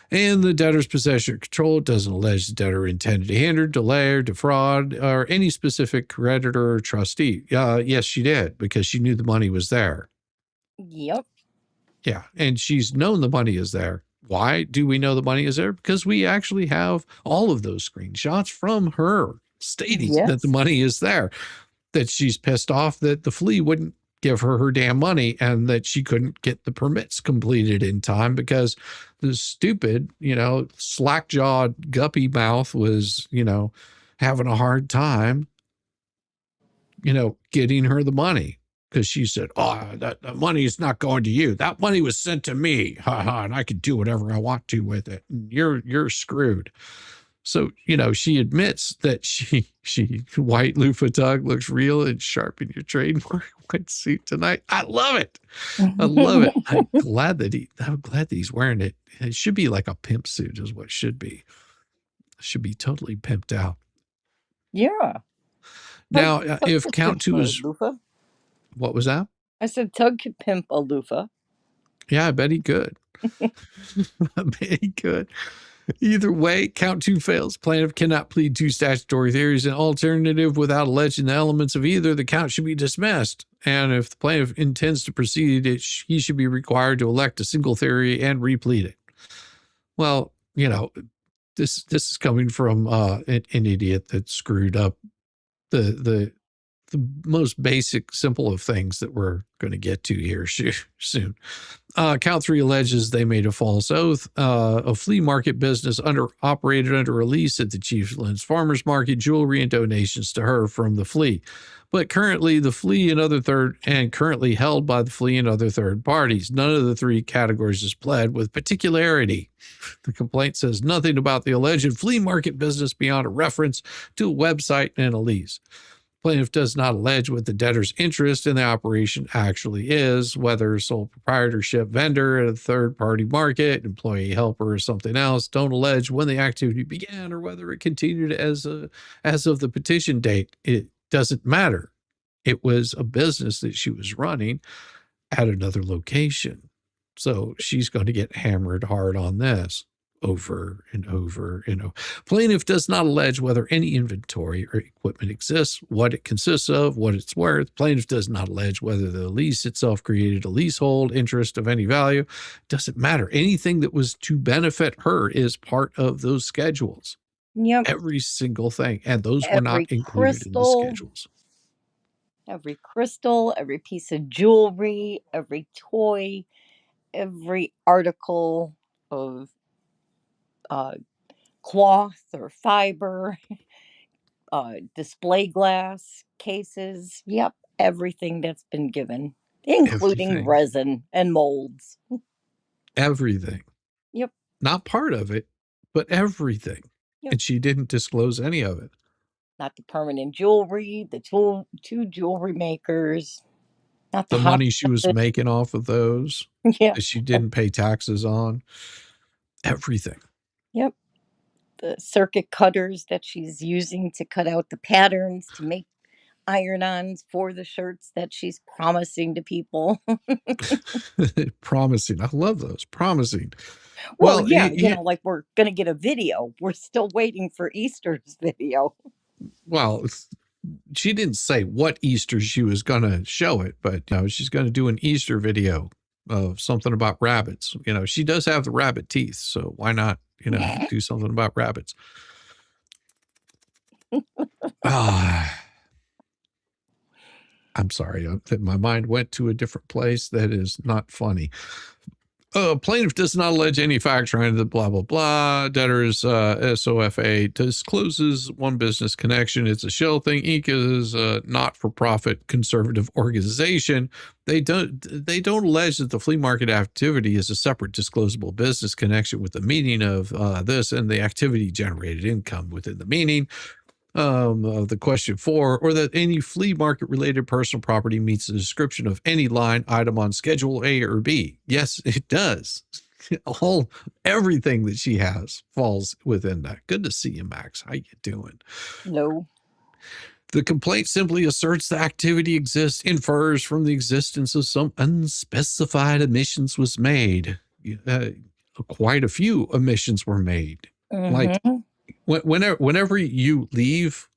And the debtor's possession or control doesn't allege the debtor intended to hinder, delay, or defraud, or any specific creditor or trustee. Yes, she did, because she knew the money was there. Yep. Yeah, and she's known the money is there. Why do we know the money is there? Because we actually have all of those screenshots from her stating that the money is there, that she's pissed off that the flea wouldn't give her damn money and that she couldn't get the permits completed in time because the stupid, slack-jawed guppy mouth was, having a hard time, getting her the money. Because she said, that money is not going to you. That money was sent to me. And I can do whatever I want to with it. You're screwed. So, she admits that she white loofah tug looks real and sharp in your trademark white suit tonight. I love it. I love it. I'm glad that he's wearing it. It should be like a pimp suit is what it should be. It should be totally pimped out. Yeah. Now, if count 2 is... Loofah? What was that? I said Tug could pimp a loofah. Yeah, I bet he could. I bet he could. Either way, count 2 fails. Plaintiff cannot plead 2 statutory theories. An alternative without alleging the elements of either, the count should be dismissed. And if the plaintiff intends to proceed, he should be required to elect a single theory and replead it. Well, this is coming from an idiot that screwed up the most basic, simple of things that we're going to get to here soon. Count 3 alleges they made a false oath. A flea market business operated under a lease at the Chieflands Farmers Market, jewelry and donations to her from the flea. But currently the flea and currently held by the flea and other third parties. None of the 3 categories is pled with particularity. The complaint says nothing about the alleged flea market business beyond a reference to a website and a lease. Plaintiff does not allege what the debtor's interest in the operation actually is, whether sole proprietorship, vendor at a third-party market, employee, helper, or something else. Don't allege when the activity began or whether it continued as of the petition date. It doesn't matter. It was a business that she was running at another location. So she's going to get hammered hard on this. Over and over and over. Plaintiff does not allege whether any inventory or equipment exists, what it consists of, what it's worth. Plaintiff does not allege whether the lease itself created a leasehold interest of any value. Doesn't matter. Anything that was to benefit her is part of those schedules. Yep. Every single thing. And those were not included in the schedules. Every crystal, every piece of jewelry, every toy, every article of cloth or fiber, display glass cases. Yep, everything that's been given, including resin and molds. Everything. Yep. Not part of it, but everything. Yep. And she didn't disclose any of it. Not the permanent jewelry, the 2 jewelry makers. Not the money she was making off of those. Yeah. That she didn't pay taxes on. Everything. Yep. The circuit cutters that she's using to cut out the patterns to make iron-ons for the shirts that she's promising to people. Promising. I love those. Promising. Well, yeah, like we're going to get a video. We're still waiting for Easter's video. Well, she didn't say what Easter she was going to show it, but she's going to do an Easter video of something about rabbits. She does have the rabbit teeth, so why not, do something about rabbits? I'm sorry. My mind went to a different place that is not funny. Plaintiff does not allege any facts related to blah, blah, blah. Debtor's SOFA discloses one business connection. It's a shell thing. Inc. is a not-for-profit conservative organization. They don't allege that the flea market activity is a separate disclosable business connection with the meaning of this and the activity generated income within the meaning. The question 4, or that any flea market related personal property meets the description of any line item on Schedule A or B. Yes, it does. Everything that she has falls within that. Good to see you, Max. How you doing? No. The complaint simply asserts the activity exists, infers from the existence of some unspecified omissions was made. Quite a few omissions were made. Like, whenever you leave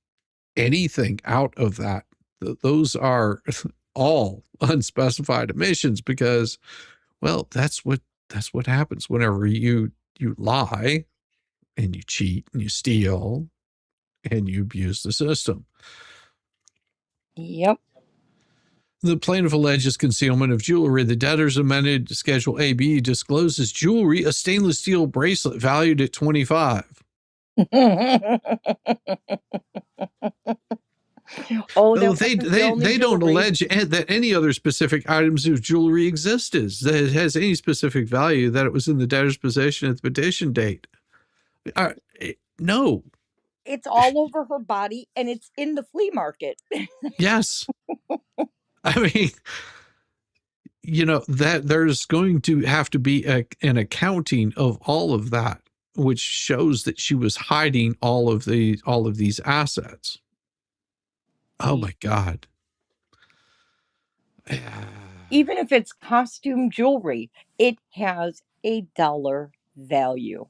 anything out of that, those are all unspecified omissions because, well, that's what happens whenever you lie and you cheat and you steal and you abuse the system. Yep. The plaintiff alleges concealment of jewelry. The debtor's amended Schedule AB discloses jewelry, a stainless steel bracelet valued at $25. Oh, No, they don't allege that any other specific items of jewelry existed that has any specific value that it was in the debtor's possession at the petition date. No. It's all over her body and it's in the flea market. Yes. I mean, that there's going to have to be an accounting of all of that, which shows that she was hiding all of these assets. Oh my God. Even if it's costume jewelry, it has a dollar value.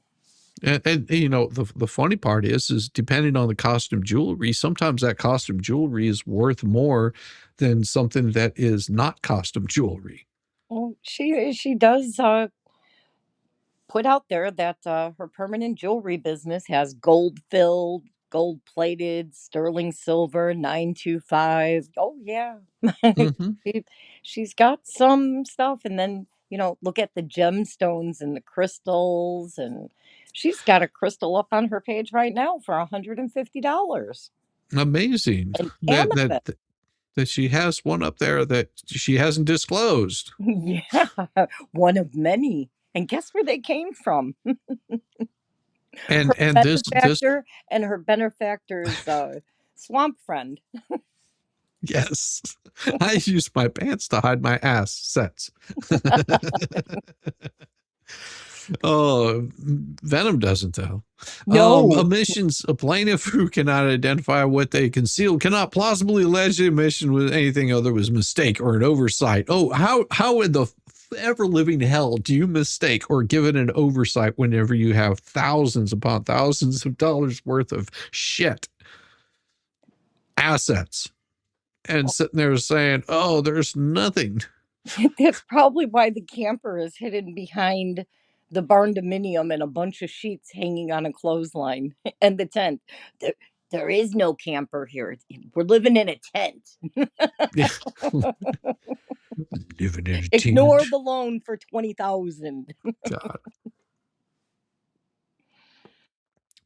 And the funny part is depending on the costume jewelry, sometimes that costume jewelry is worth more than something that is not costume jewelry. Well, she does put out there that her permanent jewelry business has gold-filled, gold-plated, sterling silver, 925. Oh yeah, she's got some stuff, and then look at the gemstones and the crystals, and she's got a crystal up on her page right now for $150. Amazing that she has one up there that she hasn't disclosed. Yeah, one of many. And guess where they came from? And this and her benefactor's swamp friend. Yes, I use my pants to hide my ass sets. Oh, Venom doesn't though. No. Omissions. A plaintiff who cannot identify what they concealed cannot plausibly allege the omission was anything other was mistake or an oversight. Oh, how in the ever living hell do you mistake or give it an oversight whenever you have thousands upon thousands of dollars worth of shit assets and sitting there saying, oh, there's nothing? That's probably why the camper is hidden behind the barn dominium and a bunch of sheets hanging on a clothesline and the tent. There is no camper here. We're living in a tent. Living in a Ignore tent. the loan for $20,000. God.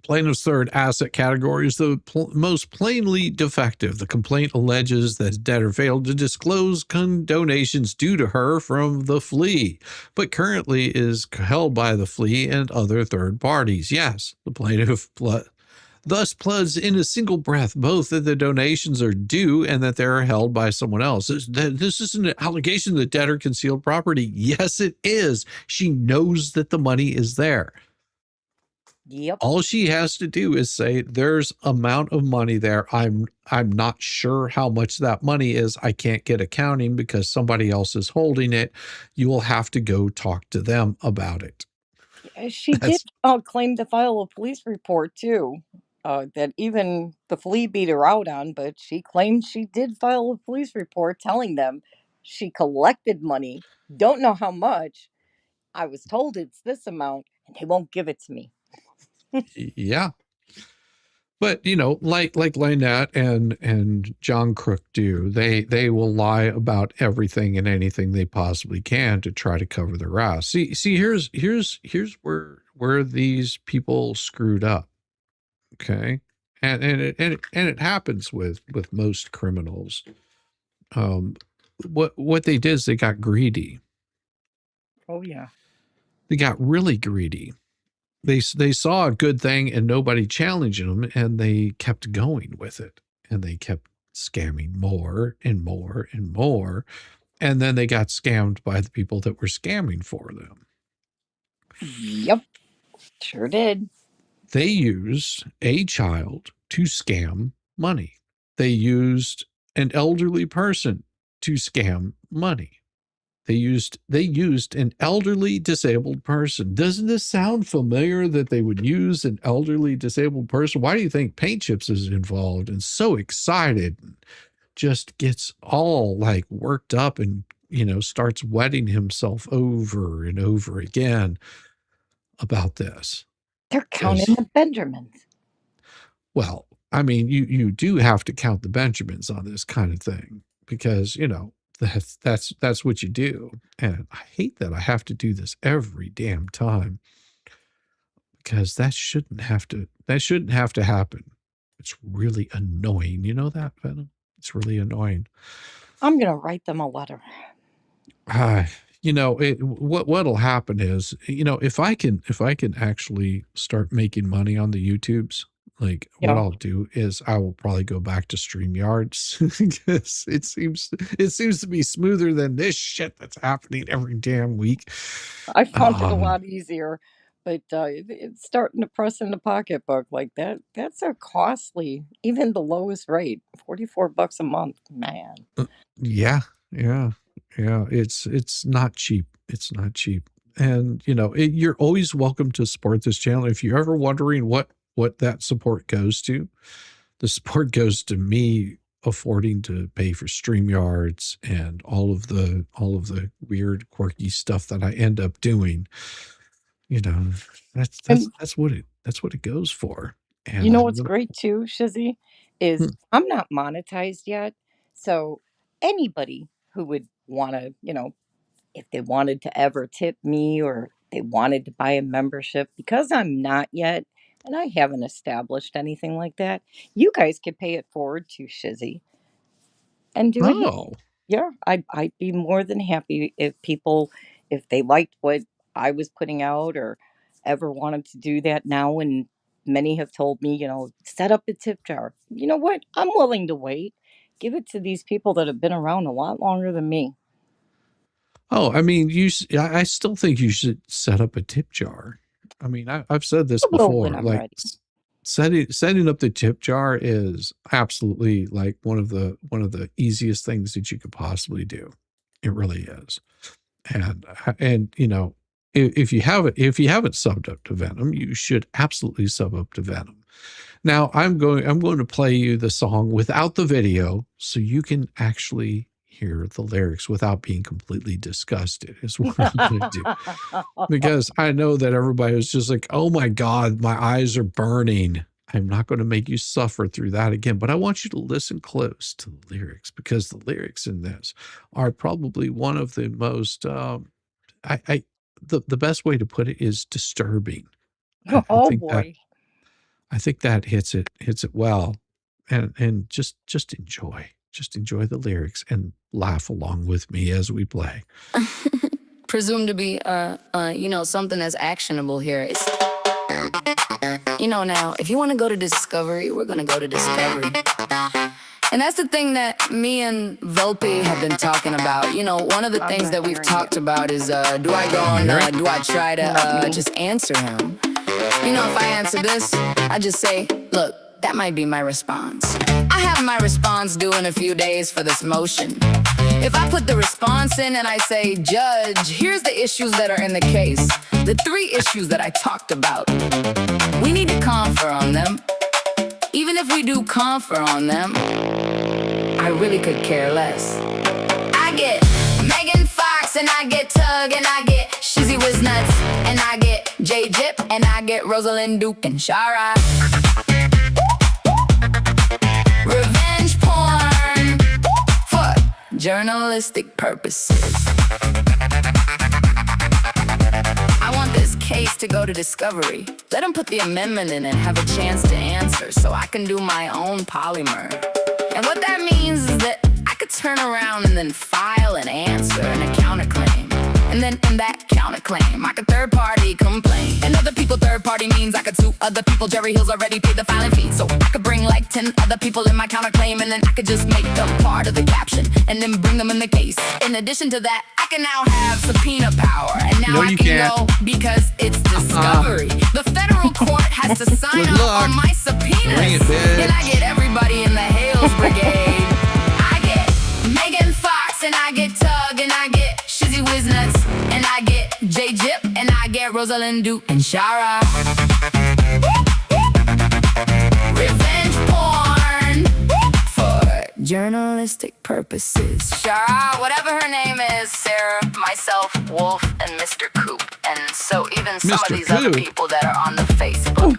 Plaintiff's third asset category is the most plainly defective. The complaint alleges that debtor failed to disclose donations due to her from the flea, but currently is held by the flea and other third parties. Yes, the plaintiff thus pleads in a single breath both that the donations are due and that they are held by someone else. This is an allegation that debtor concealed property. Yes, it is. She knows that the money is there. Yep. All she has to do is say, there's amount of money there. I'm not sure how much that money is. I can't get accounting because somebody else is holding it. You will have to go talk to them about it. She did claim to file a police report too, that even the flea beat her out on, but she claimed she did file a police report telling them she collected money. Don't know how much. I was told it's this amount and they won't give it to me. Yeah. But like Lynette and John Crook do, they will lie about everything and anything they possibly can to try to cover their ass. See, here's where these people screwed up. Okay, and it happens with most criminals. What they did is they got greedy. Oh yeah. They got really greedy. They saw a good thing and nobody challenging them, and they kept going with it, and they kept scamming more and more and more, and then they got scammed by the people that were scamming for them. Yep, sure did. They used a child to scam money. They used an elderly person to scam money. They used an elderly disabled person. Doesn't this sound familiar that they would use an elderly disabled person? Why do you think Paint Chips is involved and so excited and just gets all like worked up and, starts wetting himself over and over again about this? They're counting the Benjamins. Well, I mean, you do have to count the Benjamins on this kind of thing because, that's what you do. And I hate that I have to do this every damn time because that shouldn't have to happen. It's really annoying. You know that, Venom? It's really annoying. I'm going to write them a letter. What'll happen is, if I can actually start making money on the YouTubes, like what I'll do is I will probably go back to StreamYards because it seems to be smoother than this shit that's happening every damn week. I found it a lot easier, but it's starting to press in the pocketbook like that. That's a costly, even the lowest rate, $44 a month, man. Yeah. It's not cheap. It's not cheap. And you're always welcome to support this channel. If you're ever wondering what that support goes to, the support goes to me affording to pay for StreamYards and all of the weird, quirky stuff that I end up doing. That's what it goes for. And what's great too, Shizzy, is I'm not monetized yet. So anybody who would want to, if they wanted to ever tip me or they wanted to buy a membership, because I'm not yet, and I haven't established anything like that, you guys could pay it forward to Shizzy and do it. Oh, Yeah, I'd be more than happy if they liked what I was putting out or ever wanted to do that now. And many have told me, set up a tip jar. You know what? I'm willing to wait. Give it to these people that have been around a lot longer than me. Oh, I mean, I still think you should set up a tip jar. I mean, I've said this before. Like, setting up the tip jar is absolutely like one of the easiest things that you could possibly do. It really is. And if you haven't subbed up to Venom, you should absolutely sub up to Venom. Now, I'm going to play you the song without the video so you can actually hear the lyrics without being completely disgusted is what I'm going to do. Because I know that everybody was just like, oh my God, my eyes are burning. I'm not going to make you suffer through that again, but I want you to listen close to the lyrics because the lyrics in this are probably one of the most, the best way to put it is disturbing. I think that hits it well. And just enjoy the lyrics and laugh along with me as we play. Presumed to be, something that's actionable here. It's, now, if you want to go to Discovery, we're going to go to Discovery. And that's the thing that me and Velcro have been talking about. One of the things that we've talked about is, do I go on, do I try to just answer him? If I answer this, I just say, look, that might be my response. I have my response due in a few days for this motion. If I put the response in and I say, Judge, here's the issues that are in the case, the 3 issues that I talked about, we need to confer on them. Even if we do confer on them, I really could care less. I get Megan Fox and I get Tug and I get Shizzywhiznut and I get J Jip and I get Rosalind Duke and Shara. journalistic purposes. I want this case to go to discovery. Let them put the amendment in and have a chance to answer so I can do my own polymer. And what that means is that I could turn around and then file an answer and a counterclaim. And then in that counterclaim, I could third-party complain. And other people third-party means I could sue other people. Jerry Hill's already paid the filing fee. So I could bring like 10 other people in my counterclaim. And then I could just make them part of the caption and then bring them in the case. In addition to that, I can now have subpoena power. And now I can go because it's discovery. The federal court has to sign off on my subpoenas. And I get everybody in the Hales brigade. I get Megan Fox and I get Tug and I get Shizzywhiznut and I get J Jip and I get Rosalind Duke and Shara. Revenge porn for journalistic purposes. Shara, whatever her name is, Sarah, myself, Wolf, and Mr. Coop. And so even some of these other people that are on the Facebook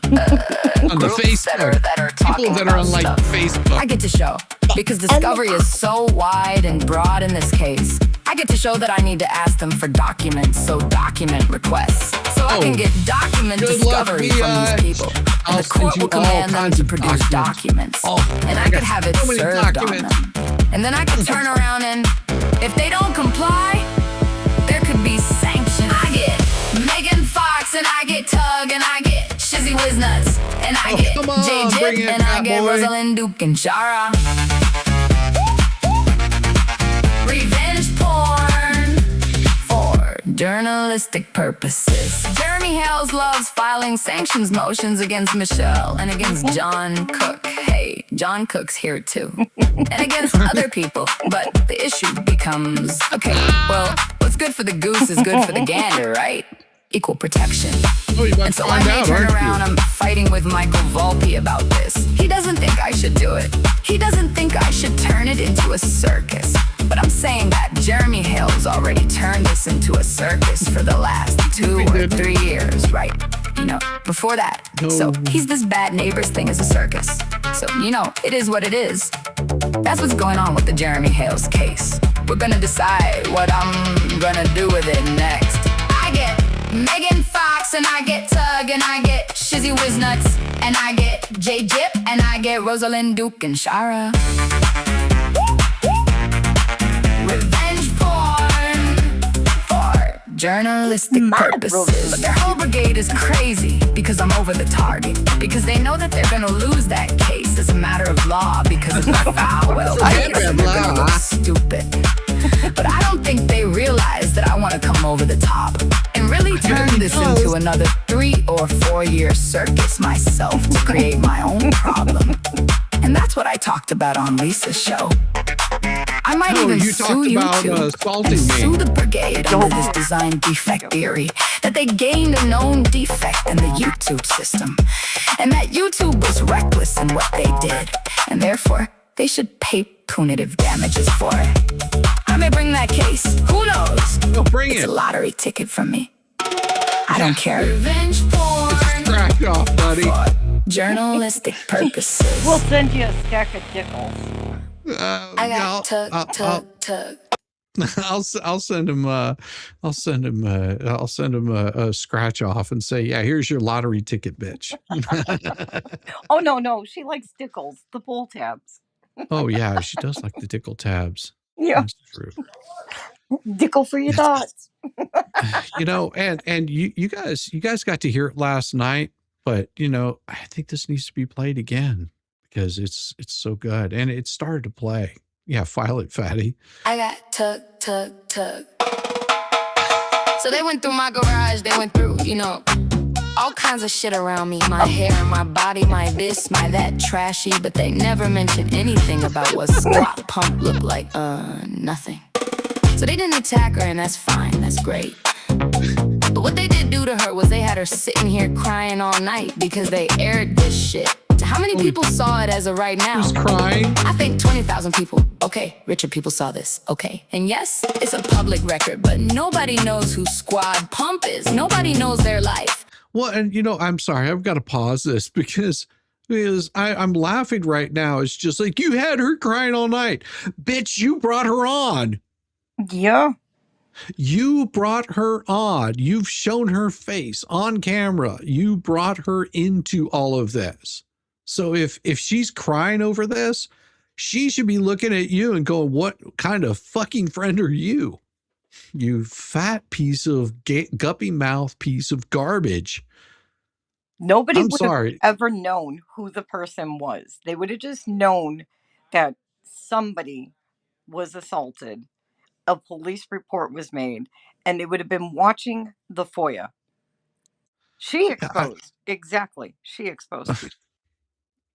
On the groups Facebook. that are talking People that are about on like stuff. Facebook. I get to show because discovery is so wide and broad in this case. I get to show that I need to ask them for documents, so document requests. So I can get document Good luck, discovery from these bitch. people. I'll And the court send will you all command them kinds to of produce documents. documents. And I could have it so many served documents. on them. And then I could turn around and, if they don't comply, there could be sanctions. I get Megan Fox and I get Tug and I get Shizzywhiznut and I get come on, J bring Jip it, and I fat get boy. Rosalind Duke and Shara. Revenge porn for journalistic purposes. Jeremy Hales loves filing sanctions motions against Michelle and against John Cook. Hey, John Cook's here too. And against other people. But the issue becomes, okay, well, what's good for the goose is good for the gander, right? Equal protection. Oh, you about And to so I find may out, turn aren't around, you? I'm fighting with Michael Volpe about this. He doesn't think I should do it. He doesn't think I should turn it into a circus. But I'm saying that Jeremy Hale's already turned this into a circus for the last 2 or 3 years, right? You know, before that. No. So he's this bad neighbors thing as a circus. So, you know, it is what it is. That's what's going on with the Jeremy Hales case. We're gonna decide what I'm gonna do with it next. I get Megan Fox and I get Tug and I get Shizzywhiznut and I get J Jip and I get Rosalind Duke and Shara. Revenge porn for journalistic purposes. But their whole brigade is crazy because I'm over the target. Because they know that they're gonna lose that case as a matter of law because it's a foul case and they're gonna look stupid. But I don't think they realize that I want to come over the top and really turn this into another 3 or 4 year circus myself to create my own problem. And that's what I talked about on Lisa's show. I might even you sue talked you about too. assaulting And me. sue the brigade under this design defect theory that they gained a known defect in the YouTube system. And that YouTube was reckless in what they did. And therefore, they should pay punitive damages for it. I may bring that case. Who knows? No, bring It's it. a lottery ticket from me. I don't care. Revenge porn Scratch off, buddy. for journalistic purposes. We'll send you a stack of dickles. I got tug. I'll send him a scratch off and say, yeah, here's your lottery ticket, bitch. Oh, no. She likes dickles, the pull tabs. Oh yeah, she does like the tickle tabs. Yeah. That's true. Dickle for your thoughts. You know, and you guys got to hear it last night, but you know, I think this needs to be played again because it's so good. And it started to play. Yeah, file it, fatty. I got tug. So they went through my garage, they went through, you know, all kinds of shit around me. My hair, my body, my this, my that, trashy. But they never mentioned anything about what squat pump looked like. Nothing. So they didn't attack her, and that's fine, that's great. But what they did do to her was they had her sitting here crying all night because they aired this shit. How many people saw it as of right now? Who's crying? I think 20,000 people. Okay, richer people saw this. Okay. And yes, it's a public record, but nobody knows who Squad Pump is. Nobody knows their life. Well, and you know, I'm sorry, I've got to pause this because Because I'm laughing right now. It's just like, you had her crying all night. Bitch, you brought her on. Yeah. You brought her on. You've shown her face on camera. You brought her into all of this. So if she's crying over this, she should be looking at you and going, what kind of fucking friend are you? You fat piece of guppy mouth piece of garbage. Nobody I'm would have sorry. ever known who the person was. They would have just known that somebody was assaulted. A police report was made, and they would have been watching the FOIA. She exposed. Exactly. She exposed people.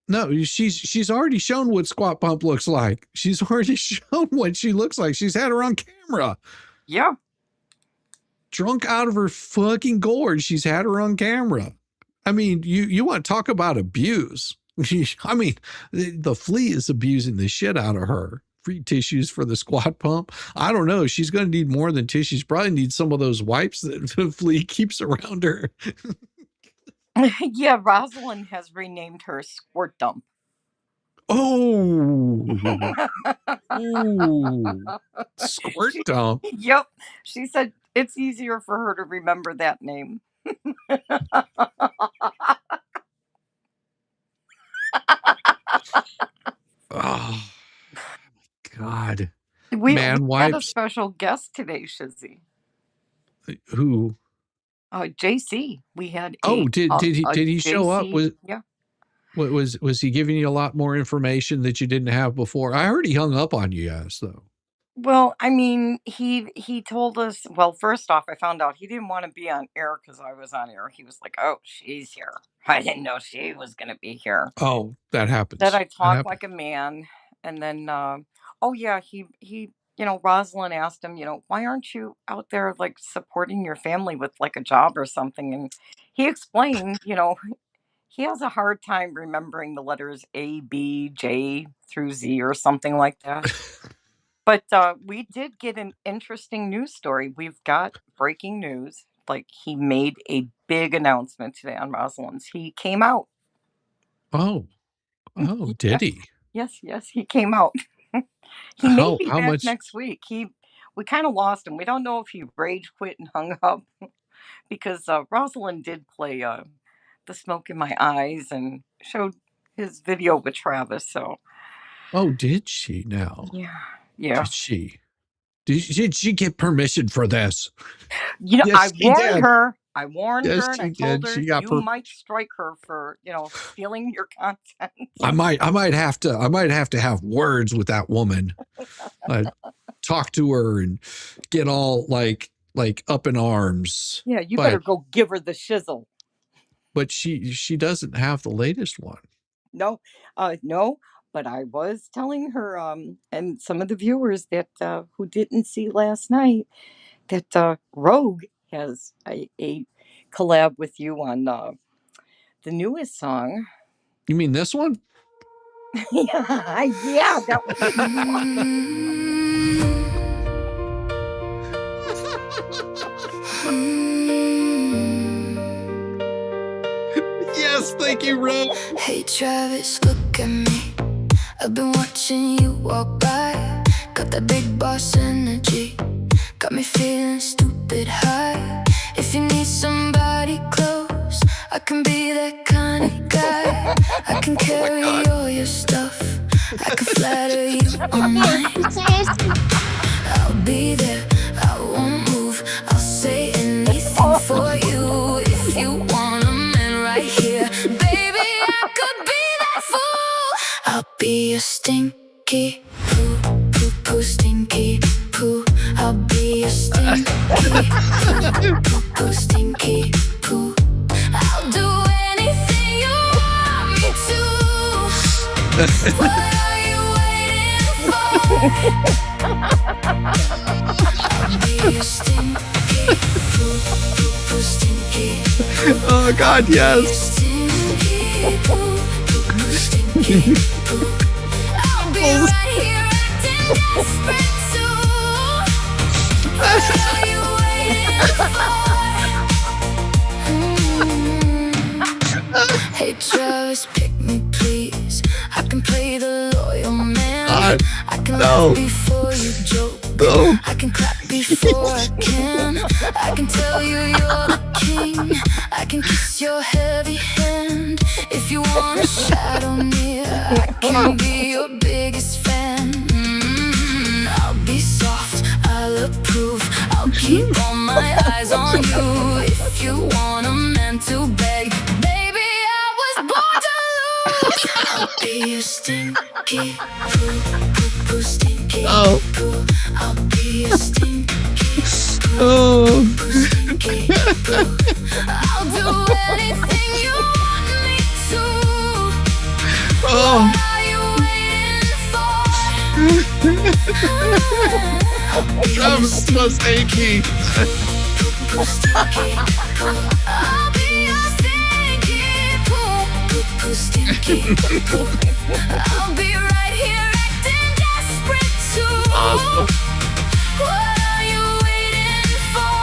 No, she's already shown what Squat Pump looks like. She's already shown what she looks like. She's had her on camera. Yeah. Drunk out of her fucking gourd. She's had her on camera. I mean, you want to talk about abuse. I mean, the flea is abusing the shit out of her. Free tissues for the Squat Pump. I don't know. She's going to need more than tissues. Probably need some of those wipes that the flea keeps around her. Yeah, Rosalind has renamed her Squirt Dump. Oh. Ooh. Squirt Dump. Yep. She said it's easier for her to remember that name. Oh, God. We Man had a wipes. special guest today, Shizzy. Who? JC. We had. Oh, did he show up? Yeah. Was he giving you a lot more information that you didn't have before? I heard he hung up on you guys, though. Well, I mean, he told us. Well, first off, I found out he didn't want to be on air because I was on air. He was like, "Oh, she's here. I didn't know she was going to be here." Oh, that happens. That I talk like a man, and then, oh yeah, he, Rosalind asked him, why aren't you out there like supporting your family with like a job or something? And he explained, he has a hard time remembering the letters A, B, J through Z or something like that. But we did get an interesting news story. We've got breaking news. Like, he made a big announcement today on Rosalind's. He came out. Oh, did he? Yes, he came out. He may be back next week. We kind of lost him. We don't know if he rage quit and hung up because Rosalind did play The Smoke in My Eyes and showed his video with Travis. So, oh, did she now? Yeah. Did she? Did she get permission for this? Yes, I warned her. I warned her, and I told her you might strike her for stealing your content. I might have to have words with that woman. Talk to her and get all like up in arms. Yeah, you better go give her the shizzle. But she doesn't have the latest one. No. But I was telling her, and some of the viewers that who didn't see last night, that Rogue has a collab with you on the newest song. You mean this one? Yeah, that was Yes, thank you, Rogue. Hey Travis, look at me. I've been watching you walk by. Got that big boss energy. Got me feeling stupid high. If you need somebody close, I can be that kind of guy. I can carry all your stuff. I can flatter you all night. I'll be there, I won't move. I'll say anything for you. If you want a man right here, baby, I could be that fool. I'll be a stinky poo, poo, poo, stinky poo. I'll be a stinky poo, poo, poo, stinky poo. I'll do anything you want me to. What are you waiting for? I'll be a stinky poo, poo, poo, stinky poo. Oh God, yes. Stinky poo, poo, poo, stinky poo. I'll be right here acting desperate too. What are you waiting for? Hey Travis, pick me can laugh before you joke. I can clap before I can. I can tell you you're the king. I can kiss your heavy hand. If you wanna shadow me, I can be your biggest fan. I'll be soft, I'll approve. I'll keep all my eyes on you. If you want a man to beg, baby, I was born to lose. I'll be a stinky poo, poo, poo, stinky poo. I'll be a stinky poo, poo, stinky poo. I'll do anything you want me to. What are you waiting for? Travis was achy. Poo, stinky poo. I'll be a stinky poo, poo, poo, stinky poo. I'll be right here acting desperate too. What are you waiting for?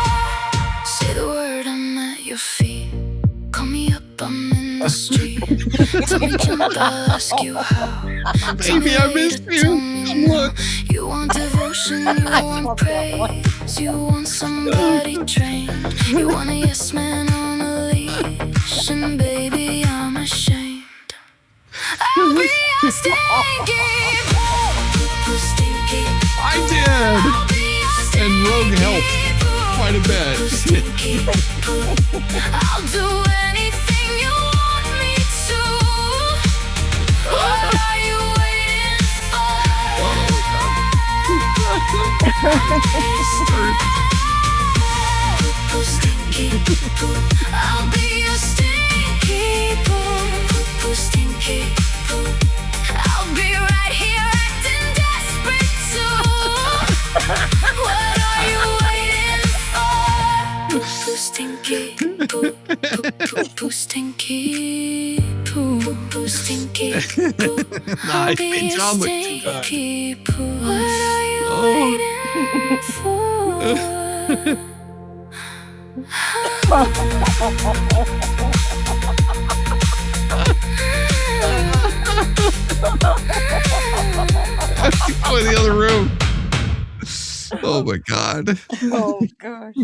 Say the word, I'm at your feet. Call me up, I'm in the street. Tell me jump, I'll ask you how. Baby, I missed you. Look. You want devotion, you want praise. You want somebody trained. You want a yes man on a leash. And baby, I'm ashamed. I'll be a stinky poo, stinky. I did. And Rogue helped quite a bit. I'll do anything you want me to. What are you waiting for? Stinky poo. I'll be a stinky poo, stinky poo. I'll be right here acting desperate too. What are you waiting for? Stinky poo, poo, stinky poo, stinky poo. I'll be a stinky poo. What are you waiting for? Go in the other room. Oh my God. Oh gosh.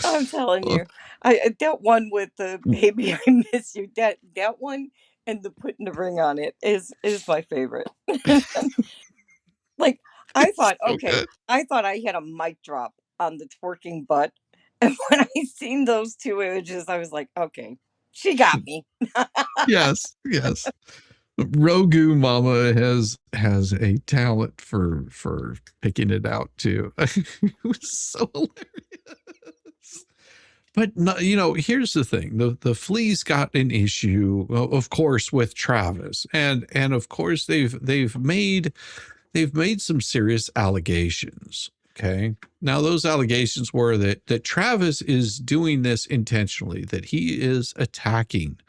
I'm telling you. I that one with the baby I miss you, that one and the putting the ring on it is my favorite. Like I thought, So okay, good. I thought I had a mic drop on the twerking butt. And when I seen those two images, I was like, okay, she got me. Yes, yes. Rogu Mama has a talent for picking it out too. It was so hilarious. But no, you know, here's the thing: the fleas got an issue, of course, with Travis, and of course they've made some serious allegations. Okay, now those allegations were that Travis is doing this intentionally, that he is attacking,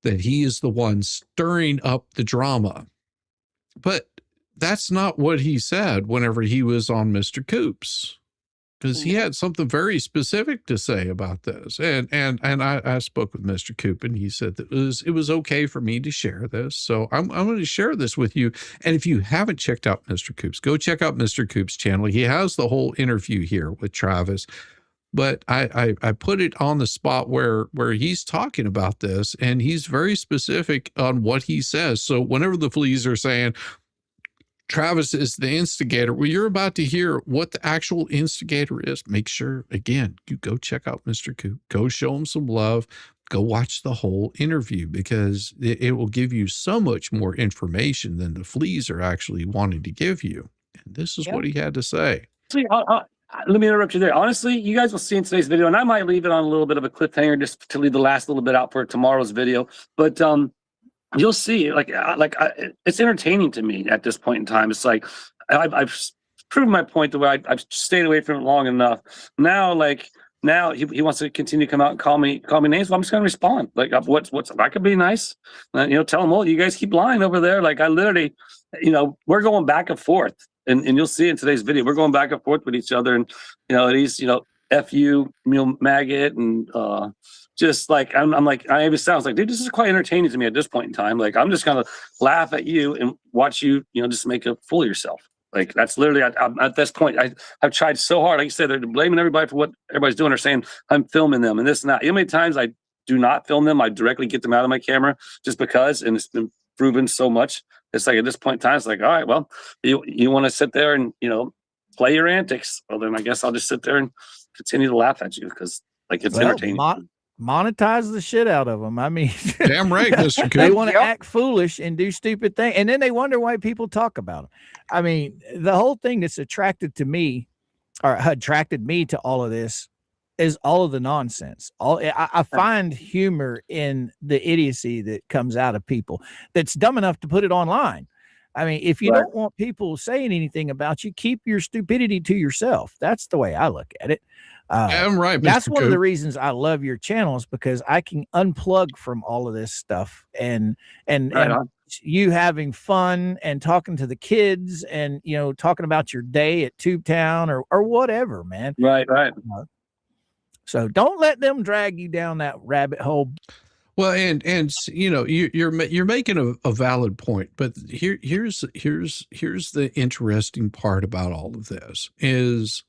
that he is the one stirring up the drama. But that's not what he said whenever he was on Mr. Coops, because he had something very specific to say about this. And I spoke with Mr. Coop, and he said that it was okay for me to share this. So I'm going to share this with you. And if you haven't checked out Mr. Coops, go check out Mr. Coops' channel. He has the whole interview here with Travis. But I put it on the spot where he's talking about this, and he's very specific on what he says. So whenever the fleas are saying Travis is the instigator, well, you're about to hear what the actual instigator is. Make sure, again, you go check out Mr. Coop. Go show him some love. Go watch the whole interview, because it will give you so much more information than the fleas are actually wanting to give you. And this is what he had to say. Let me interrupt you there. Honestly, you guys will see in today's video, and I might leave it on a little bit of a cliffhanger just to leave the last little bit out for tomorrow's video. But you'll see, it's entertaining to me at this point in time. It's like I've proven my point the way I've stayed away from it long enough. Now, he wants to continue to come out and call me names. Well, I'm just going to respond. Like, what's I could be nice, tell them, well, you guys keep lying over there. Like, I literally, we're going back and forth. And you'll see in today's video, we're going back and forth with each other. And, he's, F you, maggot, and just like I'm like I even sounds like, dude, this is quite entertaining to me at this point in time. Like I'm just gonna laugh at you and watch you, just make a fool of yourself. Like that's literally I'm at this point. I've tried so hard. Like you said, they're blaming everybody for what everybody's doing. They're saying I'm filming them and this and that. You know how many times I do not film them? I directly get them out of my camera just because, and it's been proven so much. It's like at this point in time, it's like, all right, well, you want to sit there and play your antics. Well, then I guess I'll just sit there and continue to laugh at you because like it's entertaining. Monetize the shit out of them. I mean, Damn right, Mr. Coop. They want to act foolish and do stupid things, and then they wonder why people talk about them. I mean, the whole thing that's attracted me to all of this is all of the nonsense. I find humor in the idiocy that comes out of people that's dumb enough to put it online. I mean, if you don't want people saying anything about you, keep your stupidity to yourself. That's the way I look at it. I'm right. That's Mr. one of the Coop. reasons I love your channels, because I can unplug from all of this stuff and you having fun and talking to the kids and talking about your day at Tubetown or whatever, man. Right. So don't let them drag you down that rabbit hole. Well, and you're making a valid point, but here's the interesting part about all of this is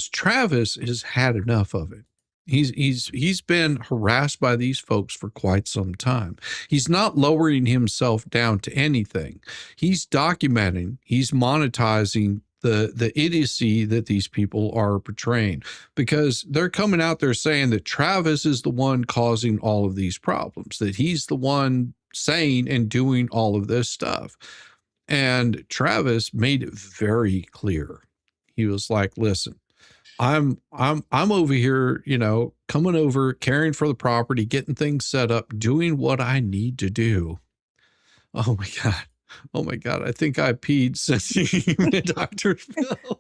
Travis has had enough of it. He's been harassed by these folks for quite some time. He's not lowering himself down to anything. He's documenting, he's monetizing the idiocy that these people are portraying, because they're coming out there saying that Travis is the one causing all of these problems, that he's the one saying and doing all of this stuff. And Travis made it very clear. He was like, listen, I'm over here, coming over, caring for the property, getting things set up, doing what I need to do. Oh my God. I think I peed since you gave me Dr. Phil.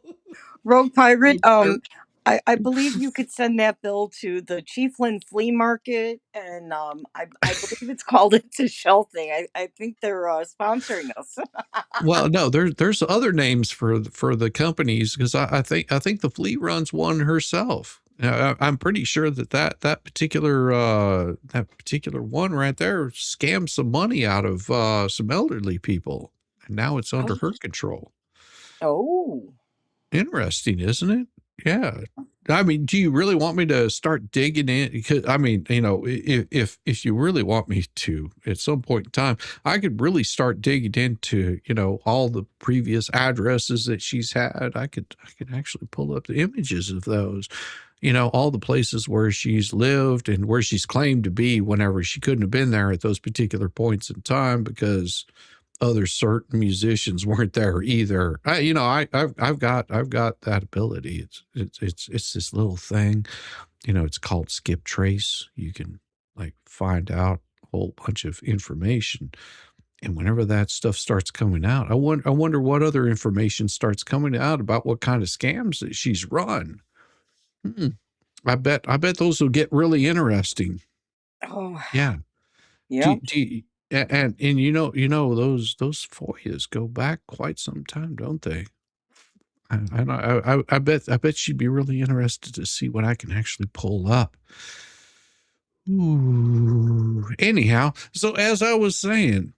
Rogue Pirate, I believe you could send that bill to the Chiefland Flea Market, and I believe it's called Into Shelving. I think they're sponsoring us. Well, no, there's other names for the companies, because I think the Flea runs one herself. I'm pretty sure that particular one right there scammed some money out of some elderly people, and now it's under her control. Oh, interesting, isn't it? Yeah. I mean, do you really want me to start digging in? Because I mean, if you really want me to, at some point in time, I could really start digging into, all the previous addresses that she's had. I could actually pull up the images of those, all the places where she's lived and where she's claimed to be whenever she couldn't have been there at those particular points in time because other certain musicians weren't there either. I've got that ability. It's this little thing, it's called skip trace. You can find out a whole bunch of information, and whenever that stuff starts coming out, I wonder what other information starts coming out about what kind of scams that she's run. I bet those will get really interesting. Oh, yeah. yeah. And those FOIAs go back quite some time, don't they? I bet she'd be really interested to see what I can actually pull up. Ooh. Anyhow, so as I was saying,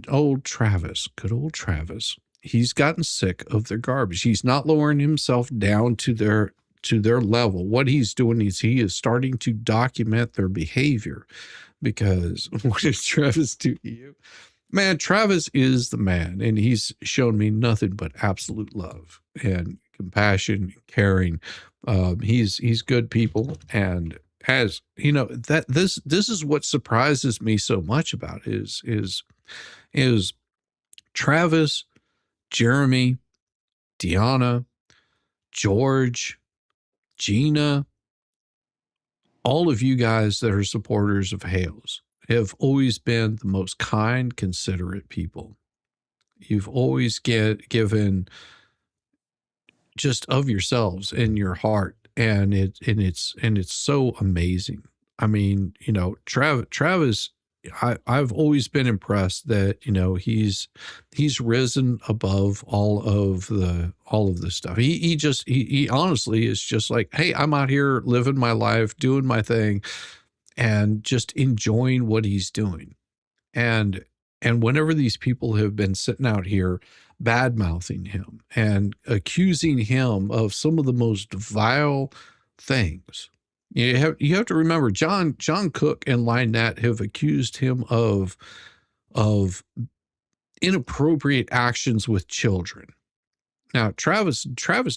old Travis, good old Travis, he's gotten sick of their garbage. He's not lowering himself down to their level. What he's doing is he is starting to document their behavior. Because what does Travis do to you? Man, Travis is the man, and he's shown me nothing but absolute love and compassion, caring. He's good people, and as that this is what surprises me so much about is Travis, Jeremy, Deanna, George, Gina. All of you guys that are supporters of Hales have always been the most kind, considerate people. You've always given just of yourselves in your heart, and it's so amazing. I mean, Travis I've always been impressed that, you know, he's risen above all of the stuff. He honestly is just like, hey, I'm out here living my life, doing my thing, and just enjoying what he's doing. And whenever these people have been sitting out here bad mouthing him and accusing him of some of the most vile things, you have to remember John Cook and Lynette have accused him of inappropriate actions with children. Now, Travis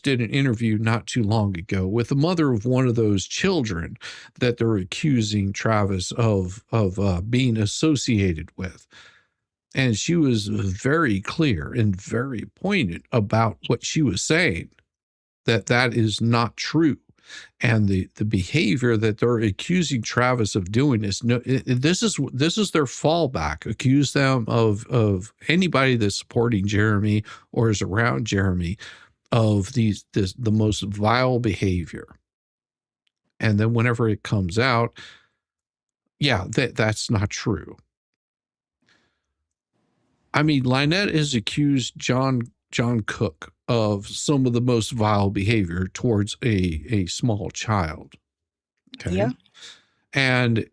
did an interview not too long ago with the mother of one of those children that they're accusing Travis of being associated with. And she was very clear and very poignant about what she was saying, that is not true. And the behavior that they're accusing Travis of doing is this is their fallback. Accuse them of anybody that's supporting Jeremy or is around Jeremy of the most vile behavior. And then whenever it comes out, yeah, that's not true. I mean, Lynette has accused John Cook of some of the most vile behavior towards a small child. Okay. Yeah. And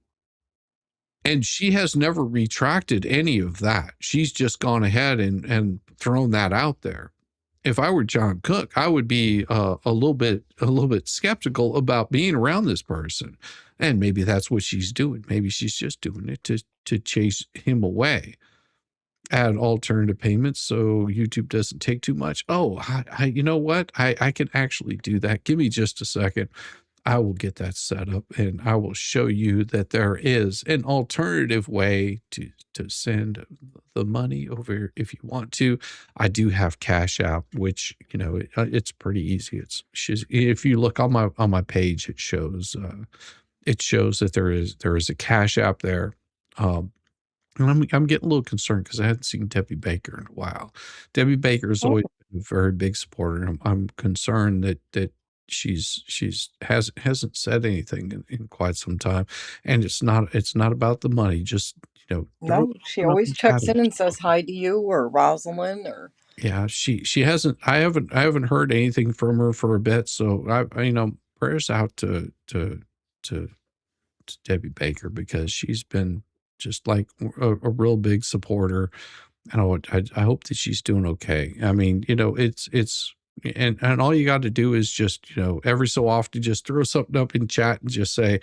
she has never retracted any of that. She's just gone ahead and thrown that out there. If I were John Cook, I would be a little bit skeptical about being around this person. And maybe that's what she's doing. Maybe she's just doing it to chase him away. Add alternative payments so YouTube doesn't take too much. Oh, you know what? I can actually do that. Give me just a second. I will get that set up and I will show you that there is an alternative way to send the money over if you want to. I do have Cash App, which, you know, it's pretty easy. If you look on my page, it shows that there is a Cash App there. And I'm getting a little concerned because I hadn't seen Debbie Baker in a while. Debbie Baker has always been a very big supporter. I'm concerned that she's hasn't said anything in quite some time, and it's not about the money. Just, you know, No, she always checks in and says hi to you or Rosalind or. Yeah, she hasn't. I haven't heard anything from her for a bit. So I you know, prayers out to Debbie Baker, because she's been just like a real big supporter. And I hope that she's doing okay. I mean, you know, it's and all you got to do is just, you know, every so often just throw something up in chat and just say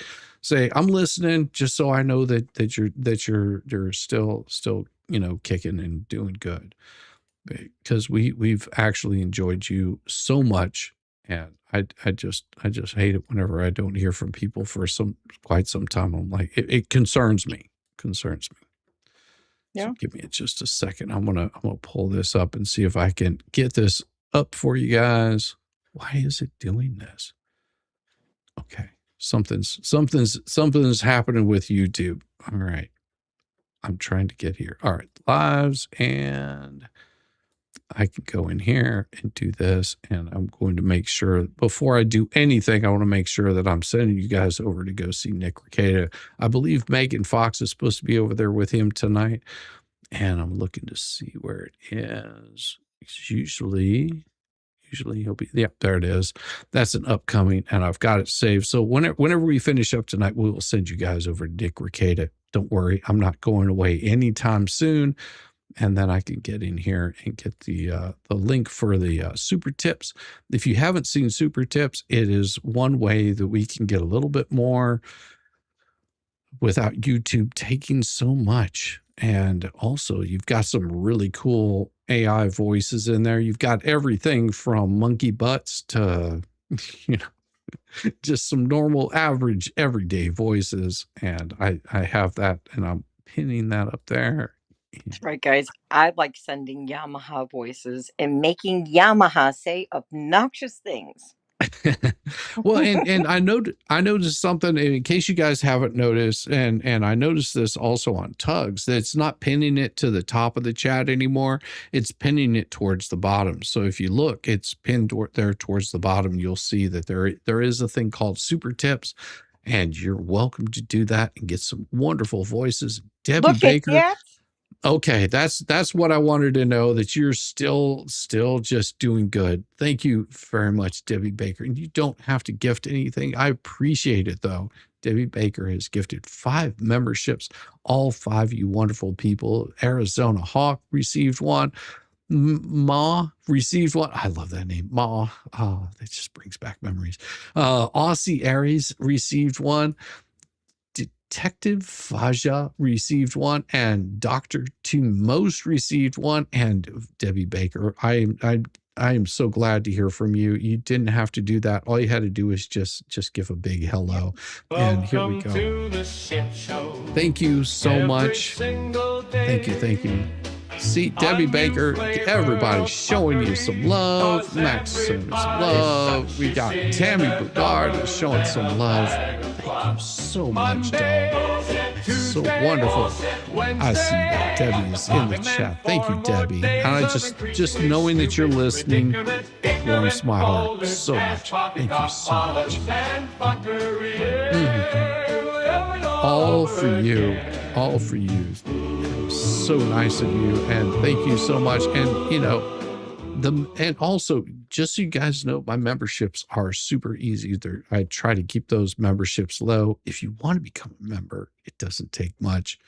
I'm listening, just so I know that you're still, you know, kicking and doing good, because we've actually enjoyed you so much. And I just hate it whenever I don't hear from people for quite some time. I'm like, it concerns me. Yeah. So give me just a second. I'm gonna pull this up and see if I can get this up for you guys. Why is it doing this? Okay. Something's happening with YouTube. All right. I'm trying to get here. All right. Lives, and I can go in here and do this, and I'm going to make sure before I do anything, I want to make sure that I'm sending you guys over to go see Nick Rekieta. I believe Megan Fox is supposed to be over there with him tonight, and I'm looking to see where it is. Usually he'll be, yep, there it is. That's an upcoming, and I've got it saved. So whenever we finish up tonight, we will send you guys over to Nick Rekieta. Don't worry, I'm not going away anytime soon. And then I can get in here and get the link for the super tips. If you haven't seen super tips, it is one way that we can get a little bit more without YouTube taking so much. And also, you've got some really cool AI voices in there. You've got everything from monkey butts to, you know, just some normal, average, everyday voices. And I have that, and I'm pinning that up there. That's right, guys. I like sending Yamaha voices and making Yamaha say obnoxious things. Well, and I noticed something, in case you guys haven't noticed, and I noticed this also on Tugs, that it's not pinning it to the top of the chat anymore. It's pinning it towards the bottom. So if you look, it's pinned there towards the bottom. You'll see that there is a thing called super tips, and you're welcome to do that and get some wonderful voices, Debbie Look Baker. at that. Okay, that's what I wanted to know, that you're still just doing good. Thank you very much, Debbie Baker. And you don't have to gift anything. I appreciate it though. Debbie Baker has gifted 5 memberships. All 5 you wonderful people. Arizona Hawk received one. Ma received one. I love that name, Ma. Oh, that just brings back memories. Aussie Aries received one. Detective Faja received one, and Dr. Most received one, and Debbie Baker. I am so glad to hear from you. You didn't have to do that. All you had to do is just give a big hello. And here we go. Thank you so much. Thank you. See, Debbie Baker, everybody's showing you some love. Max showing some love. We got Tammy Bugard showing some love. Thank you so much, dog. So wonderful. I see that Debbie's in the chat. Thank you, Debbie. And I just knowing that you're listening warms my heart so much. Thank you so much. All for you. All for you. So nice of you, and thank you so much. And you know, and also, just so you guys know, my memberships are super easy. I try to keep those memberships low. If you want to become a member, it doesn't take much,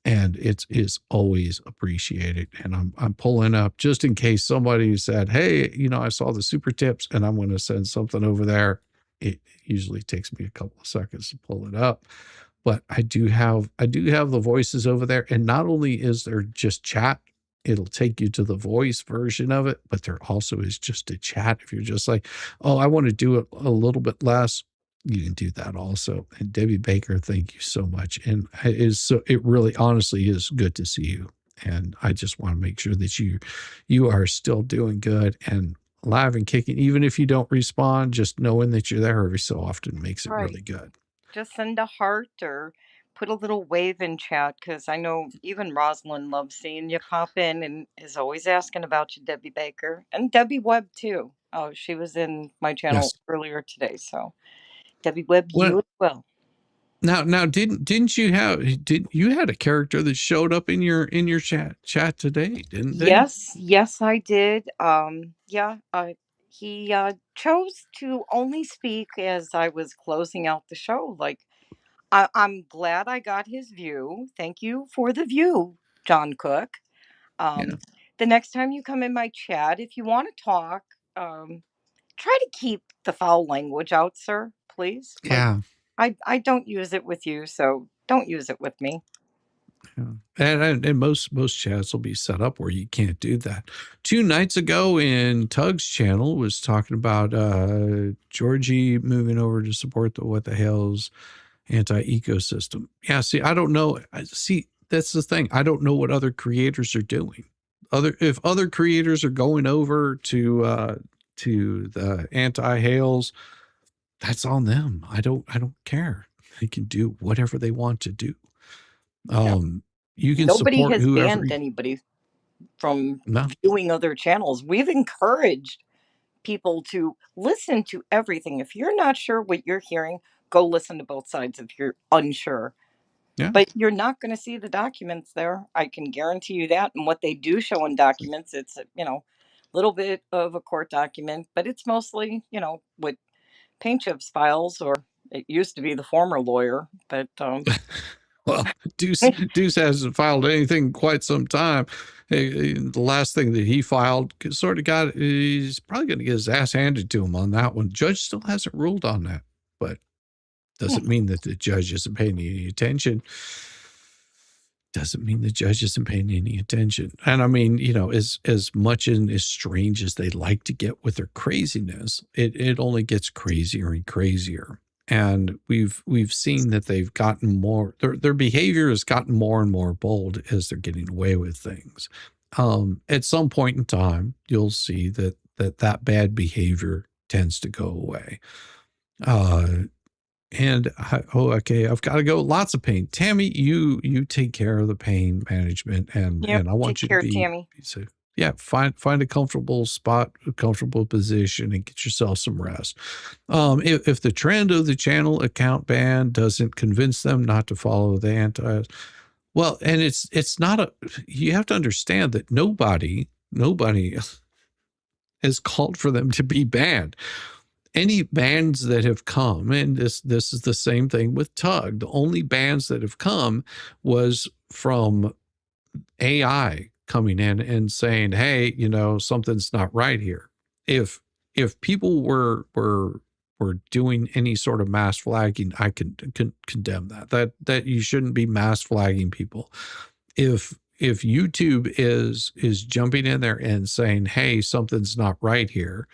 and it is always appreciated. And I'm pulling up just in case somebody said, "Hey, you know, I saw the super tips, and I'm going to send something over there." It usually takes me a couple of seconds to pull it up. But I do have the voices over there. And not only is there just chat, it'll take you to the voice version of it, but there also is just a chat. If you're just like, oh, I want to do it a little bit less, you can do that also. And Debbie Baker, thank you so much. And it really honestly is good to see you. And I just want to make sure that you are still doing good and alive and kicking. Even if you don't respond, just knowing that you're there every so often makes it really good. Just send a heart or put a little wave in chat, because I know even Rosalind loves seeing you pop in and is always asking about you, Debbie Baker. And Debbie Webb, too. Oh, she was in my channel earlier today. So, Debbie Webb, you as well. Now, didn't you had a character that showed up in your chat today, didn't they? Yes, I did. He chose to only speak as I was closing out the show. Like, I'm glad I got his view. Thank you for the view, John Cook. The next time you come in my chat, if you want to talk, try to keep the foul language out, sir, please. Yeah. I don't use it with you, so don't use it with me. Yeah. And most chats will be set up where you can't do that. 2 nights ago in Tug's channel was talking about Georgie moving over to support the What the Hell's anti-ecosystem. Yeah, see, I don't know. See, that's the thing. I don't know what other creators are doing. If other creators are going over to the anti-Hales, that's on them. I don't care. They can do whatever they want to do. You can Nobody support has whoever. banned anybody from viewing other channels. We've encouraged people to listen to everything. If you're not sure what you're hearing, go listen to both sides if you're unsure. Yeah. But you're not going to see the documents there. I can guarantee you that. And what they do show in documents, it's a little bit of a court document, but it's mostly, what Paint Chip's files, or it used to be the former lawyer, but well, Deuce hasn't filed anything in quite some time. The last thing that he filed he's probably going to get his ass handed to him on that one. Judge still hasn't ruled on that, but doesn't mean that the judge isn't paying any attention. Doesn't mean the judge isn't paying any attention. And I mean, as much and as strange as they like to get with their craziness, it only gets crazier and crazier. And we've seen that they've gotten more, their behavior has gotten more and more bold as they're getting away with things. At some point in time, you'll see that bad behavior tends to go away. Okay, I've got to go. Lots of pain. Tammy, you take care of the pain management, and I want you to be Tammy. So yeah, find a comfortable spot, a comfortable position, and get yourself some rest. If the trend of the channel account ban doesn't convince them not to follow the antis, Well, and it's not a, you have to understand that nobody has called for them to be banned. Any bans that have come, and this is the same thing with Tug. The only bans that have come was from AI coming in and saying, "Hey, you know, something's not right here." If people were doing any sort of mass flagging, I can condemn that you shouldn't be mass flagging people. If YouTube is jumping in there and saying, "Hey, something's not right here,"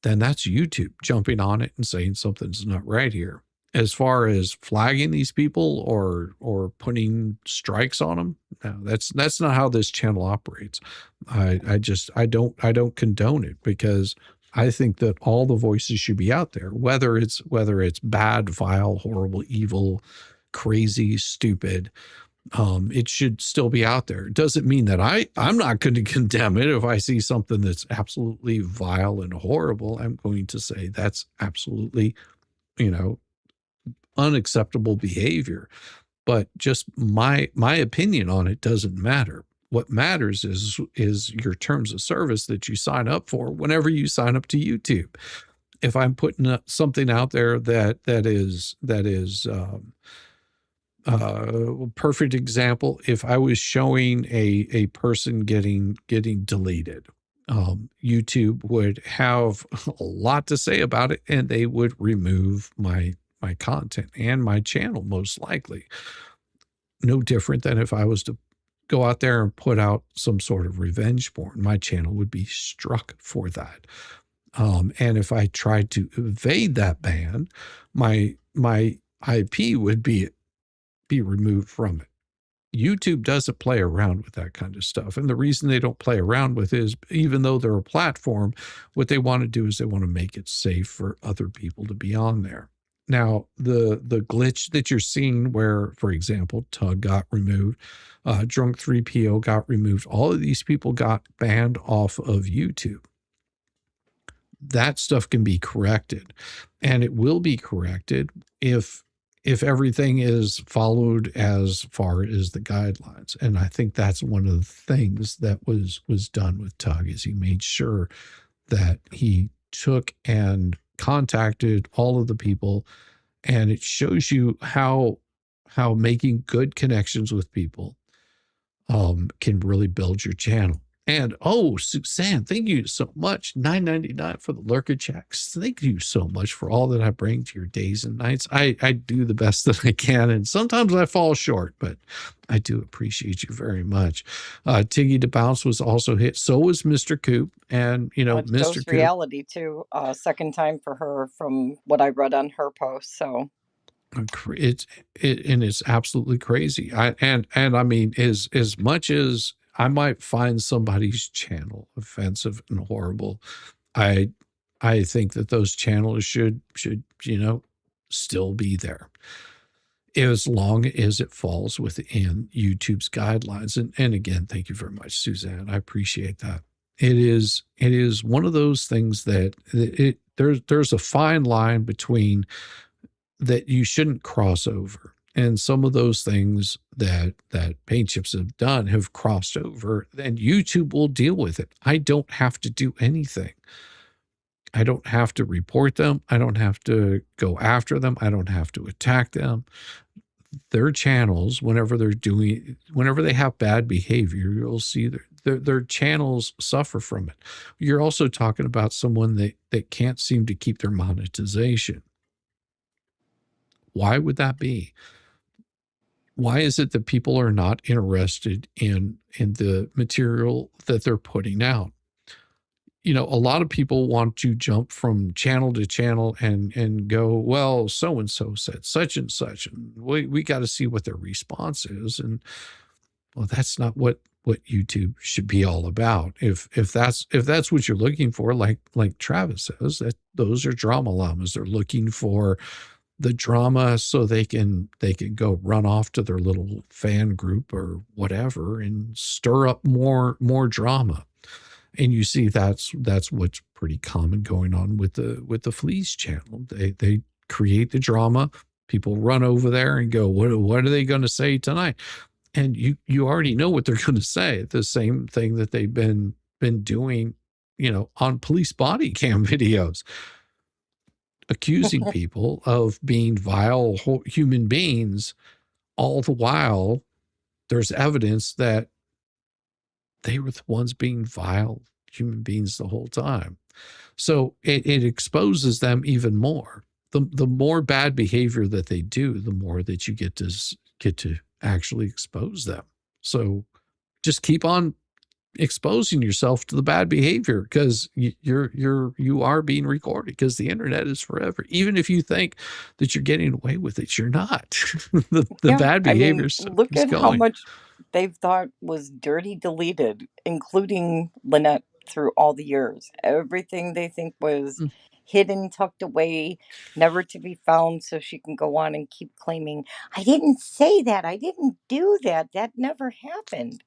then that's YouTube jumping on it and saying something's not right here. As far as flagging these people or putting strikes on them, no, that's not how this channel operates. I don't condone it, because I think that all the voices should be out there, whether it's bad, vile, horrible, evil, crazy, stupid. It should still be out there. It doesn't mean that I'm not going to condemn it. If I see something that's absolutely vile and horrible, I'm going to say that's absolutely, you know, unacceptable behavior. But just my opinion on it doesn't matter. What matters is your terms of service that you sign up for whenever you sign up to YouTube. If I'm putting something out there that is perfect example, if I was showing a person getting deleted, YouTube would have a lot to say about it, and they would remove my content and my channel, most likely. No different than if I was to go out there and put out some sort of revenge porn, my channel would be struck for that. And if I tried to evade that ban, my IP would be removed from it. YouTube doesn't play around with that kind of stuff. And the reason they don't play around with it is, even though they're a platform, what they want to do is they want to make it safe for other people to be on there. Now, the glitch that you're seeing where, for example, Tug got removed, Drunk 3PO got removed, all of these people got banned off of YouTube. That stuff can be corrected, and it will be corrected if everything is followed as far as the guidelines. And I think that's one of the things that was done with Tug, is he made sure that he took and contacted all of the people, and it shows you how making good connections with people can really build your channel. And oh, Suzanne, thank you so much. $9.99 for the lurker checks. Thank you so much for all that I bring to your days and nights. I do the best that I can, and sometimes I fall short, but I do appreciate you very much. Tiggy to Bounce was also hit. So was Mr. Coop, and you know, Mr. Coop. Reality too. Second time for her from what I read on her post. So it's absolutely crazy. And I mean, as much as I might find somebody's channel offensive and horrible, I think that those channels should, you know, still be there, as long as it falls within YouTube's guidelines. And again, thank you very much, Suzanne. I appreciate that. It is one of those things that there's a fine line between that you shouldn't cross over. And some of those things that Paint Chips have done have crossed over, and YouTube will deal with it. I don't have to do anything. I don't have to report them. I don't have to go after them. I don't have to attack them. Their channels, whenever they have bad behavior, you'll see their channels suffer from it. You're also talking about someone that can't seem to keep their monetization. Why would that be? Why is it that people are not interested in the material that they're putting out? You know, a lot of people want to jump from channel to channel and go, well, so-and-so said such and such, and we got to see what their response is. And well, that's not what YouTube should be all about. If that's what you're looking for, like Travis says, that those are drama llamas. They're looking for the drama so they can go run off to their little fan group or whatever and stir up more drama. And you see that's what's pretty common going on with the Fleas channel. They create the drama. People run over there and go, what are they going to say tonight? and you already know what they're going to say. The same thing that they've been doing, on police body cam videos, accusing people of being vile human beings, all the while there's evidence that they were the ones being vile human beings the whole time. So it exposes them even more. The more bad behavior that they do, the more that you get to actually expose them. So just keep on exposing yourself to the bad behavior, because you are being recorded, because the internet is forever. Even if you think that you're getting away with it, you're not. the Yeah, bad behavior look is at how going. much they've thought was dirty deleted, including Lynette through all the years. Everything they think was hidden, tucked away, never to be found, so she can go on and keep claiming, I didn't say that. I didn't do that. That never happened.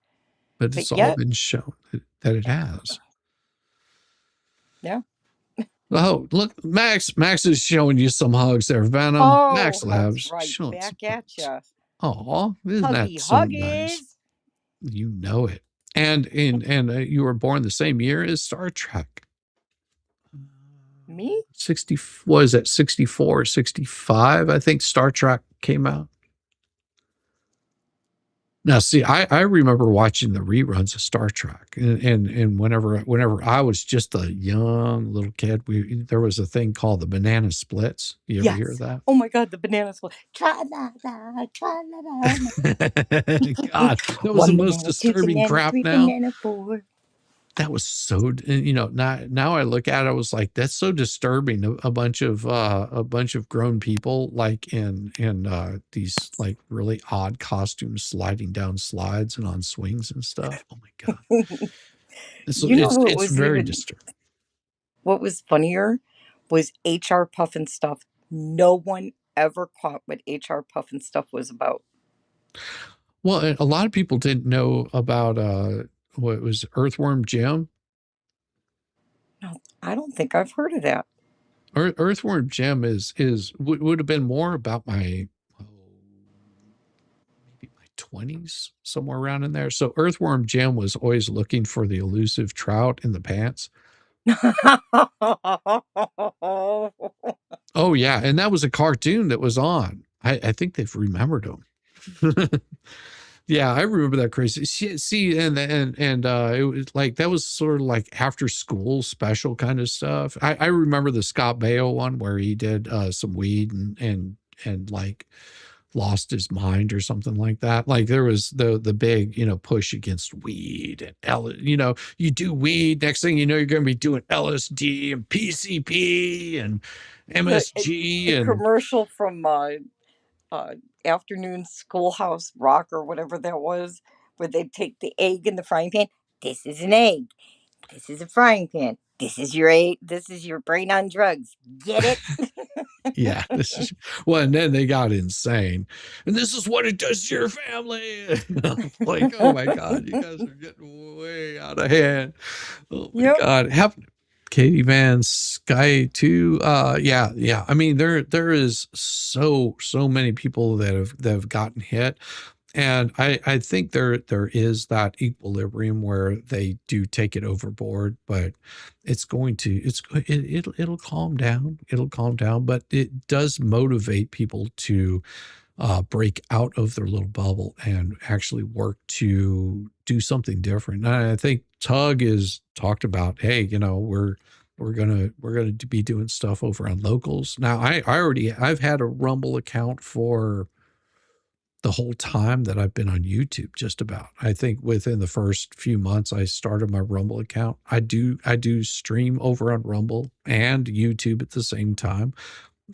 But But it's all yet, been shown that it has. yeah. Oh, look, Max is showing you some hugs there, Venom. Oh, Max hugs Labs right showing some back at hugs. you. Oh, isn't that Huggy so nice? huggies. You know it. And you were born the same year as Star Trek. Me? 60, what is that, 64, 65, I think Star Trek came out. Now, see, I remember watching the reruns of Star Trek, and whenever I was just a young little kid, there was a thing called the banana splits. You ever hear Yes. that? Oh my God, the banana split. Tra-la-la, tra-la-la. God, that was the One most banana, two disturbing banana, crap three now. banana, four. That was so, now I look at it, I was like, that's so disturbing. A bunch of grown people, like in these like really odd costumes, sliding down slides and on swings and stuff. Oh my God. You know what It's was very disturbing. what was funnier was HR Puffin stuff. No one ever caught what HR Puffin stuff was about. Well, a lot of people didn't know about what was Earthworm Jim. No, I don't think I've heard of that. Earthworm Jim would have been more about maybe my 20s, somewhere around in there. So Earthworm Jim was always looking for the elusive trout in the pants. Oh yeah, and that was a cartoon that was on. I think they've remembered him. Yeah, I remember that crazy. See, and it was like, that was sort of like after school special kind of stuff. I remember the Scott Baio one where he did some weed and like lost his mind or something like that. Like there was the big, push against weed and you do weed, next thing you know, you're going to be doing LSD and PCP and MSG A and commercial from Afternoon Schoolhouse Rock or whatever that was, where they'd take the egg in the frying pan. This is an egg. This is a frying pan. This is your egg. This is your brain on drugs. Get it? yeah, and then they got insane, and this is what it does to your family. Like, oh my God, you guys are getting way out of hand. Oh my Yep. God, Katie Van Sky too. Yeah. I mean, there is so many people that have gotten hit. And I think there is that equilibrium where they do take it overboard, but it'll calm down. It'll calm down, but it does motivate people to break out of their little bubble and actually work to do something different. And I think Tug is talked about, hey, we're gonna be doing stuff over on Locals. Now I've had a Rumble account for the whole time that I've been on YouTube, just about. I think within the first few months I started my Rumble account. I do stream over on Rumble and YouTube at the same time.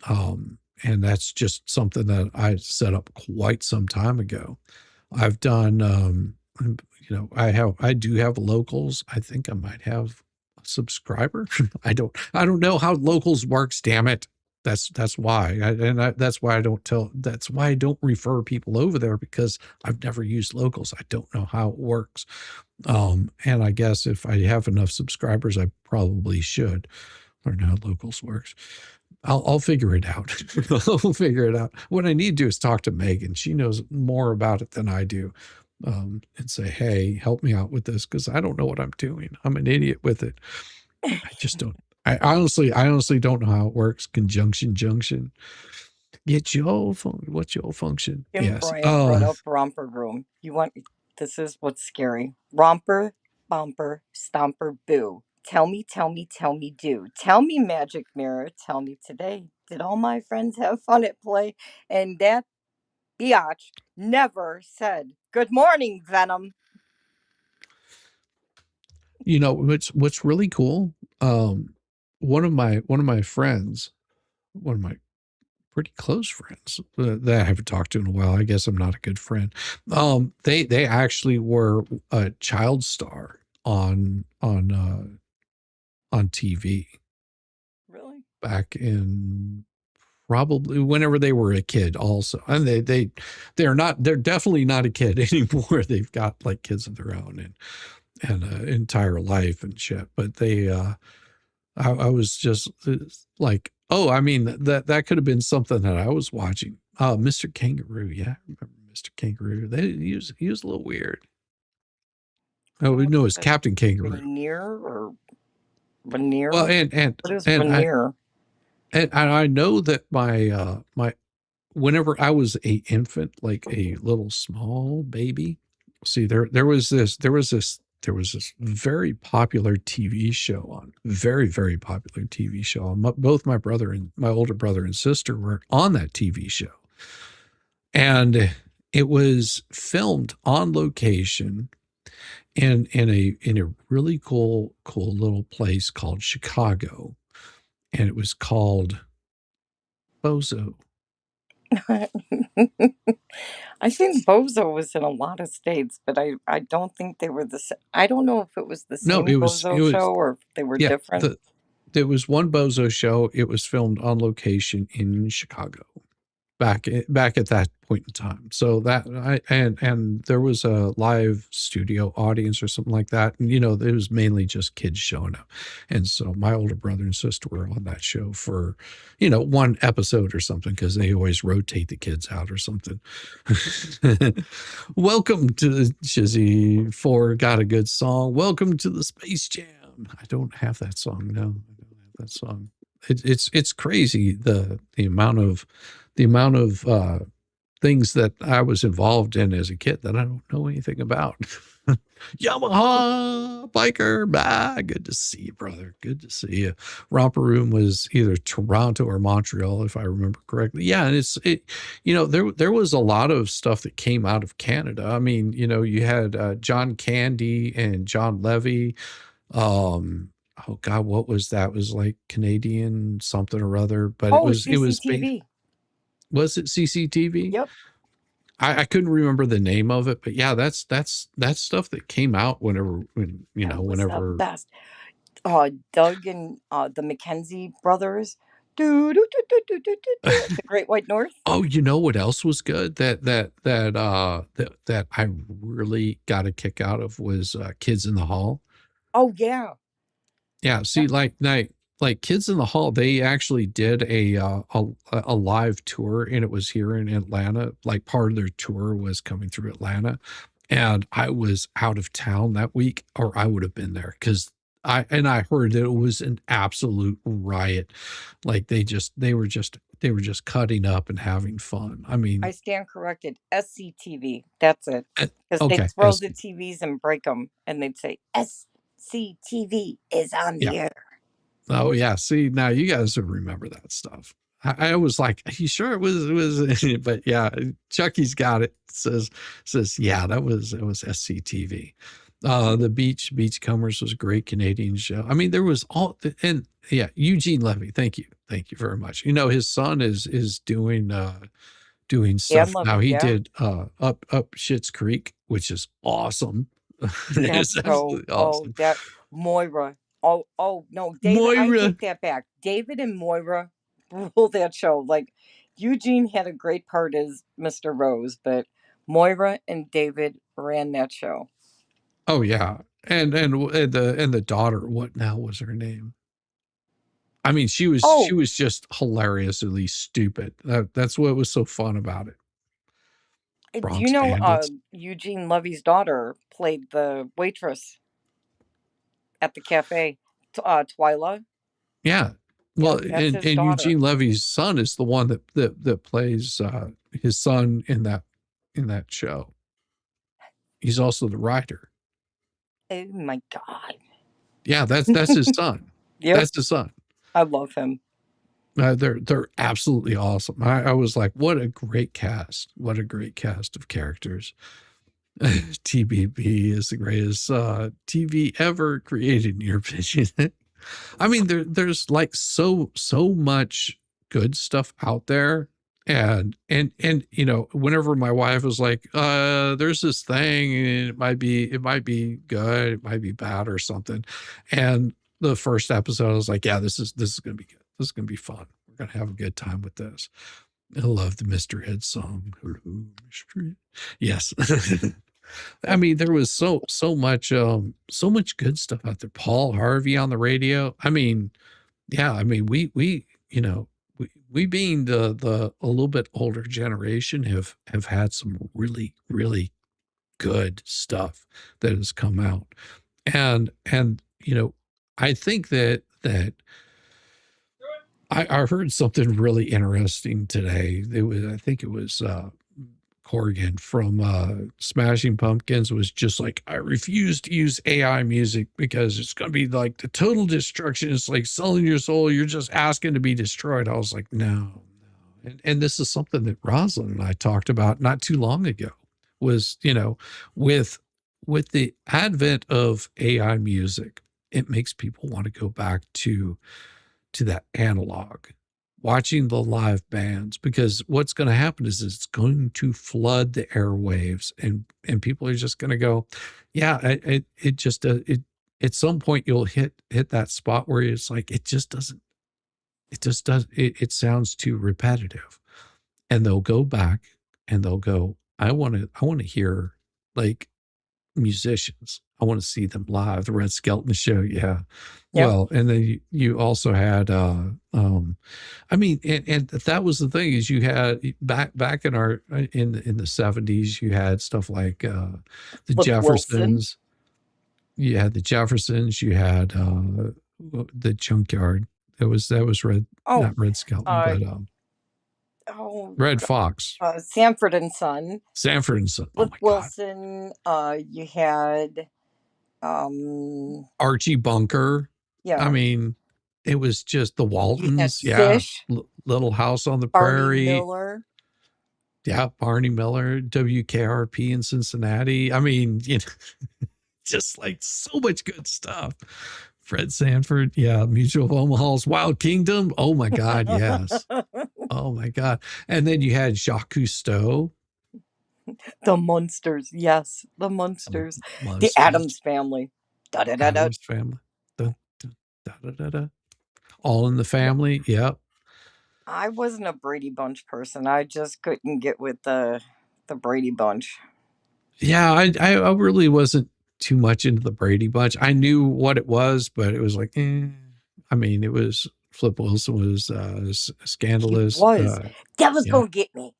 And that's just something that I set up quite some time ago. I've done I do have Locals. I think I might have a subscriber. I don't know how Locals works, damn it. That's why. That's why I don't refer people over there, because I've never used Locals. I don't know how it works. And I guess if I have enough subscribers, I probably should learn how Locals works. I'll figure it out. I'll figure it out. What I need to do is talk to Megan. She knows more about it than I do. and say, hey, help me out with this, because I don't know what I'm doing. I'm an idiot with it. I just don't. I honestly don't know how it works. Conjunction, junction. What's your function? Kim Yes. Bryant brought up romper room. This is what's scary. Romper, bumper, stomper, boo. Tell me, do. Tell me, magic mirror, tell me today. Did all my friends have fun at play? And that biatch never said, good morning, Venom. You know, what's really cool. One of my friends, one of my pretty close friends that I haven't talked to in a while. I guess I'm not a good friend. They actually were a child star on TV Really? back in probably whenever they were a kid also. And they're definitely not a kid anymore. They've got like kids of their own and an entire life and shit. But I was just like, oh, I mean, that could have been something that I was watching. Mr. Kangaroo. Yeah, I remember Mr. Kangaroo. He was a little weird. Oh, no, it's Captain Kangaroo. Veneer? Well, What is veneer? And I know that my whenever I was a infant, like a little small baby, see there was this very popular TV show on, very, very popular TV show on. Both my older brother and sister were on that TV show. And it was filmed on location in a really cool little place called Chicago. And it was called Bozo. I think Bozo was in a lot of states, but I don't think they were I don't know if it was the same Bozo show or if they were different. There was one Bozo show. It was filmed on location in Chicago back at that point in time. So that and there was a live studio audience or something like that. And, you know, it was mainly just kids showing up. And so my older brother and sister were on that show for, you know, one episode or something, because they always rotate the kids out or something. Welcome to the Shizzy 4 got a good song. Welcome to the Space Jam. I don't have that song. No, I don't have that song. It's crazy the amount of things that I was involved in as a kid that I don't know anything about. Yamaha biker, good to see you, brother. Good to see you. Romper Room was either Toronto or Montreal, if I remember correctly. Yeah, and you know, there was a lot of stuff that came out of Canada. I mean, you know, you had John Candy and John Levy. Oh God, what was that? It was like Canadian something or other, but it was CCTV. Was it CCTV? Yep. I couldn't remember the name of it, but yeah, that's stuff that came out whenever The best. Doug and the McKenzie brothers. The Great White North. Oh, you know what else was good that I really got a kick out of was Kids in the Hall. Oh yeah. Yeah, see, like Kids in the Hall, they actually did a live tour, and it was here in Atlanta. Like part of their tour was coming through Atlanta, and I was out of town that week, or I would have been there, because I heard that it was an absolute riot. Like they were just cutting up and having fun. I mean, I stand corrected. SCTV. That's it. Because okay, they'd throw the TVs and break them, and they'd say SCTV is on the air. Oh yeah, see, now you guys would remember that stuff. I was like, are you sure it was but yeah, Chucky's got it. Says yeah, that was SCTV. The Beachcombers was a great Canadian show. I mean, there was and yeah, Eugene Levy. Thank you very much. You know, his son is doing stuff now. He did up Schitt's Creek, which is awesome. That's absolutely awesome. that Moira. Oh no, David, Moira. I take that back. David and Moira ruled that show. Like Eugene had a great part as Mr. Rose, but Moira and David ran that show. Oh yeah, and the daughter. What now was her name? I mean, she was just hilariously stupid. That's what was so fun about it. Do Bronx you know Bandits. Eugene Levy's daughter played the waitress at the cafe, Twyla? Yeah. Yeah, Well, that's his and daughter. Eugene Levy's son is the one that plays his son in that show. He's also the writer. Oh my God. Yeah, that's his son. Yep, That's his son. I love him. They're absolutely awesome. I was like, what a great cast. What a great cast of characters. TBB is the greatest TV ever created, in your opinion. I mean, there's like so much good stuff out there. And you know, whenever my wife was like, there's this thing, and it might be good, it might be bad or something. And the first episode, I was like, yeah, this is gonna be good. This is gonna be fun. We're gonna have a good time with this. I love the Mr. Ed song. Hello, Mr. Ed. Yes. I mean, there was so much good stuff out there. Paul Harvey on the radio. I mean, yeah, I mean, we you know, we being the a little bit older generation have had some really good stuff that has come out. And you know, I think that I heard something really interesting today. I think it was Corrigan from Smashing Pumpkins was just like, I refuse to use AI music because it's going to be like the total destruction. It's like selling your soul. You're just asking to be destroyed. I was like, no. And this is something that Rosalind and I talked about not too long ago was, you know, with the advent of AI music, it makes people want to go back to that analog, watching the live bands, because what's going to happen is it's going to flood the airwaves, and people are just going to go, yeah, it just at some point you'll hit that spot where it's like it sounds too repetitive, and they'll go back and they'll go, I want to hear like musicians. I want to see them live. The Red Skelton Show, yeah. Yep. Well, and then you also had I mean, and that was the thing, is you had back in our in the 70s, you had stuff like the Flip Jeffersons. You had the Jeffersons, you had the Junkyard. That was Red, Oh, not Red Skelton, but oh, Red Fox. Sanford and Son. Sanford and Son. Oh Flip my God. Wilson. You had Archie Bunker. yeah. I mean, it was just the Waltons. Yeah. Fish. Little House on the Barney Prairie. Miller. Yeah. Barney Miller, WKRP in Cincinnati. I mean, you know, just like so much good stuff. Fred Sanford. Yeah. Mutual of Omaha's Wild Kingdom. Oh my God. Yes. Oh my God. And then you had Jacques Cousteau. The Munsters. Yes. The Munsters. The Munsters. Addams Family. Da, da, da, da. Addams Family. Da, da, da, da, da. All in the Family. Yep. I wasn't a Brady Bunch person. I just couldn't get with the Brady Bunch. Yeah, I really wasn't too much into the Brady Bunch. I knew what it was, but it was like, I mean, it was Flip Wilson was scandalous. That was gonna get me.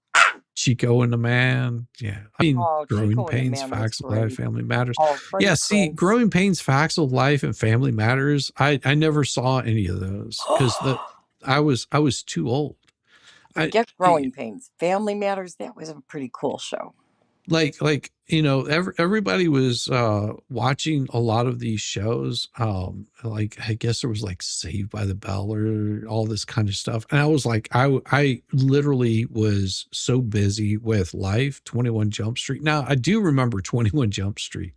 Chico and the Man. Yeah. I mean, Growing Chico and the Pains, Man Facts was of Life, great. Family Matters. Freddie Yeah, see, Prinze. Growing Pains, Facts of Life, and Family Matters, I never saw any of those because I was too old. Get Growing Pains. Family Matters, that was a pretty cool show. Like you know, everybody was watching a lot of these shows. Like I guess there was like Saved by the Bell or all this kind of stuff, and I was like, I literally was so busy with life. 21 Jump Street. Now I do remember 21 Jump Street,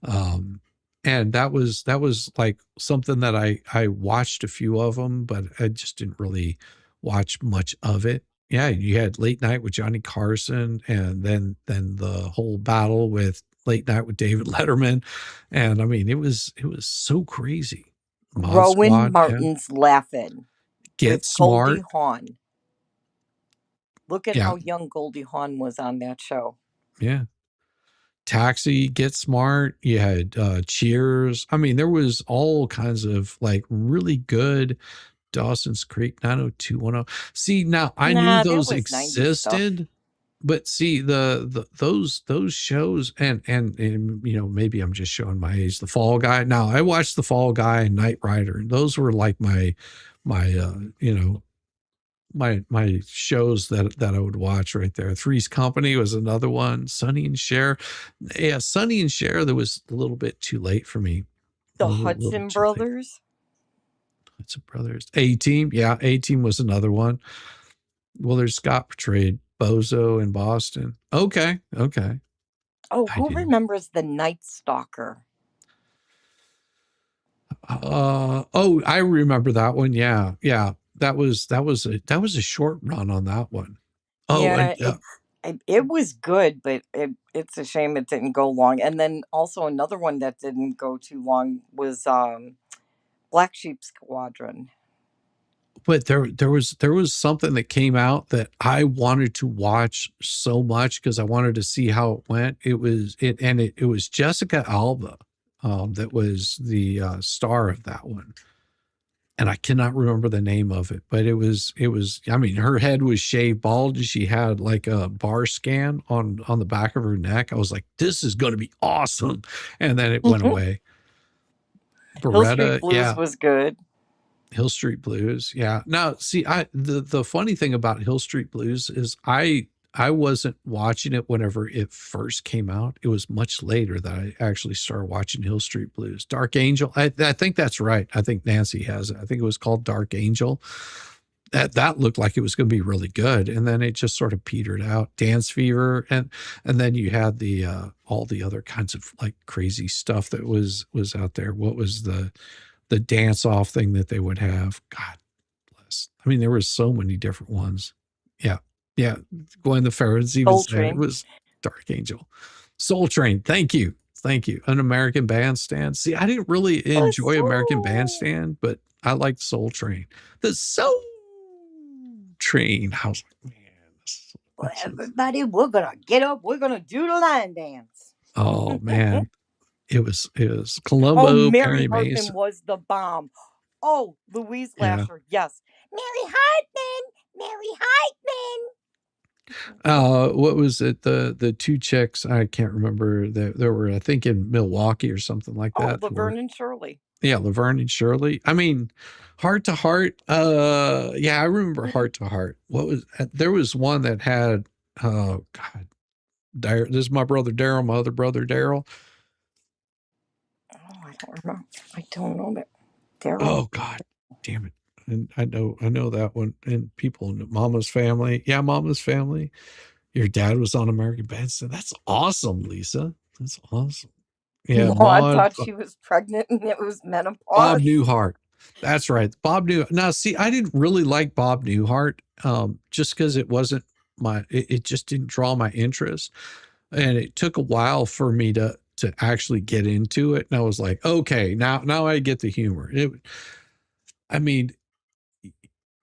and that was like something that I watched a few of them, but I just didn't really watch much of it. Yeah, you had Late Night with Johnny Carson, and then the whole battle with Late Night with David Letterman, and I mean, it was so crazy. Mod Rowan Squad, Martin's Laughing. Get with Smart. Goldie Hawn. Look at Yeah. how young Goldie Hawn was on that show. Yeah. Taxi, Get Smart. You had Cheers. I mean, there was all kinds of like really good. Dawson's Creek, 90210. See, now I knew Nah, that those was 90s stuff. existed. but see those shows and you know, maybe I'm just showing my age. The Fall Guy. Now I watched The Fall Guy and Knight Rider. Those were like my you know, my shows that I would watch right there. Three's Company was another one. Sonny and Cher. Yeah, Sonny and Cher, that was a little bit too late for me. The Little Hudson too late. brothers. Hudson Brothers. A-Team. Yeah, A-Team was another one. Willard Scott portrayed Bozo in Boston. Okay. Oh, who remembers The Night Stalker? Oh, I remember that one. Yeah. That was a short run on that one. Oh, Yeah, and, it was good, but it's a shame it didn't go long. And then also another one that didn't go too long was Black Sheep Squadron. but there was something that came out that I wanted to watch so much because I wanted to see how it went. It was Jessica Alba, that was the star of that one, and I cannot remember the name of it. But it was. I mean, her head was shaved bald, and she had like a bar scan on the back of her neck. I was like, this is going to be awesome, and then it went away. Hill Street Beretta, Blues yeah. was good. Hill Street Blues. Yeah. Now, see, the funny thing about Hill Street Blues is I wasn't watching it whenever it first came out. It was much later that I actually started watching Hill Street Blues. Dark Angel. I think that's right. I think Nancy has it. I think it was called Dark Angel. That looked like it was going to be really good, and then it just sort of petered out. Dance Fever, and then you had the all the other kinds of like crazy stuff that was out there. What was the dance off thing that they would have? God bless. I mean, there were so many different ones. Yeah. Gwen the Ferrets even said it was Dark Angel. Soul Train. Thank you. An American Bandstand. See, I didn't really enjoy American Bandstand, but I liked Soul Train. The Soul Train. I was like, man. Well, everybody, we're gonna get up. We're gonna do the line dance. Oh man. It was Columbo. Oh, Mary Perry Hartman Mason. was the bomb. Oh, Louise Lasher, yes. Mary Hartman. What was it? The two chicks, I can't remember. There were, I think, in Milwaukee or something like that. Laverne and Shirley. Yeah, Laverne and Shirley. I mean, Heart to Heart. Yeah, I remember Heart to Heart. What was there was one that had oh God. This is my brother Daryl, my other brother Daryl. Oh, I don't remember. I don't know that. Daryl. Oh God, damn it. And I know that one. And people in Mama's Family. Yeah, Mama's Family. Your dad was on American Bandstand. That's awesome, Lisa. That's awesome. Yeah, no, I thought she was pregnant and it was menopause. Bob Newhart. That's right. Bob Newhart. Now, see, I didn't really like Bob Newhart, just because it wasn't it just didn't draw my interest. And it took a while for me to actually get into it. And I was like, okay, now I get the humor. I mean,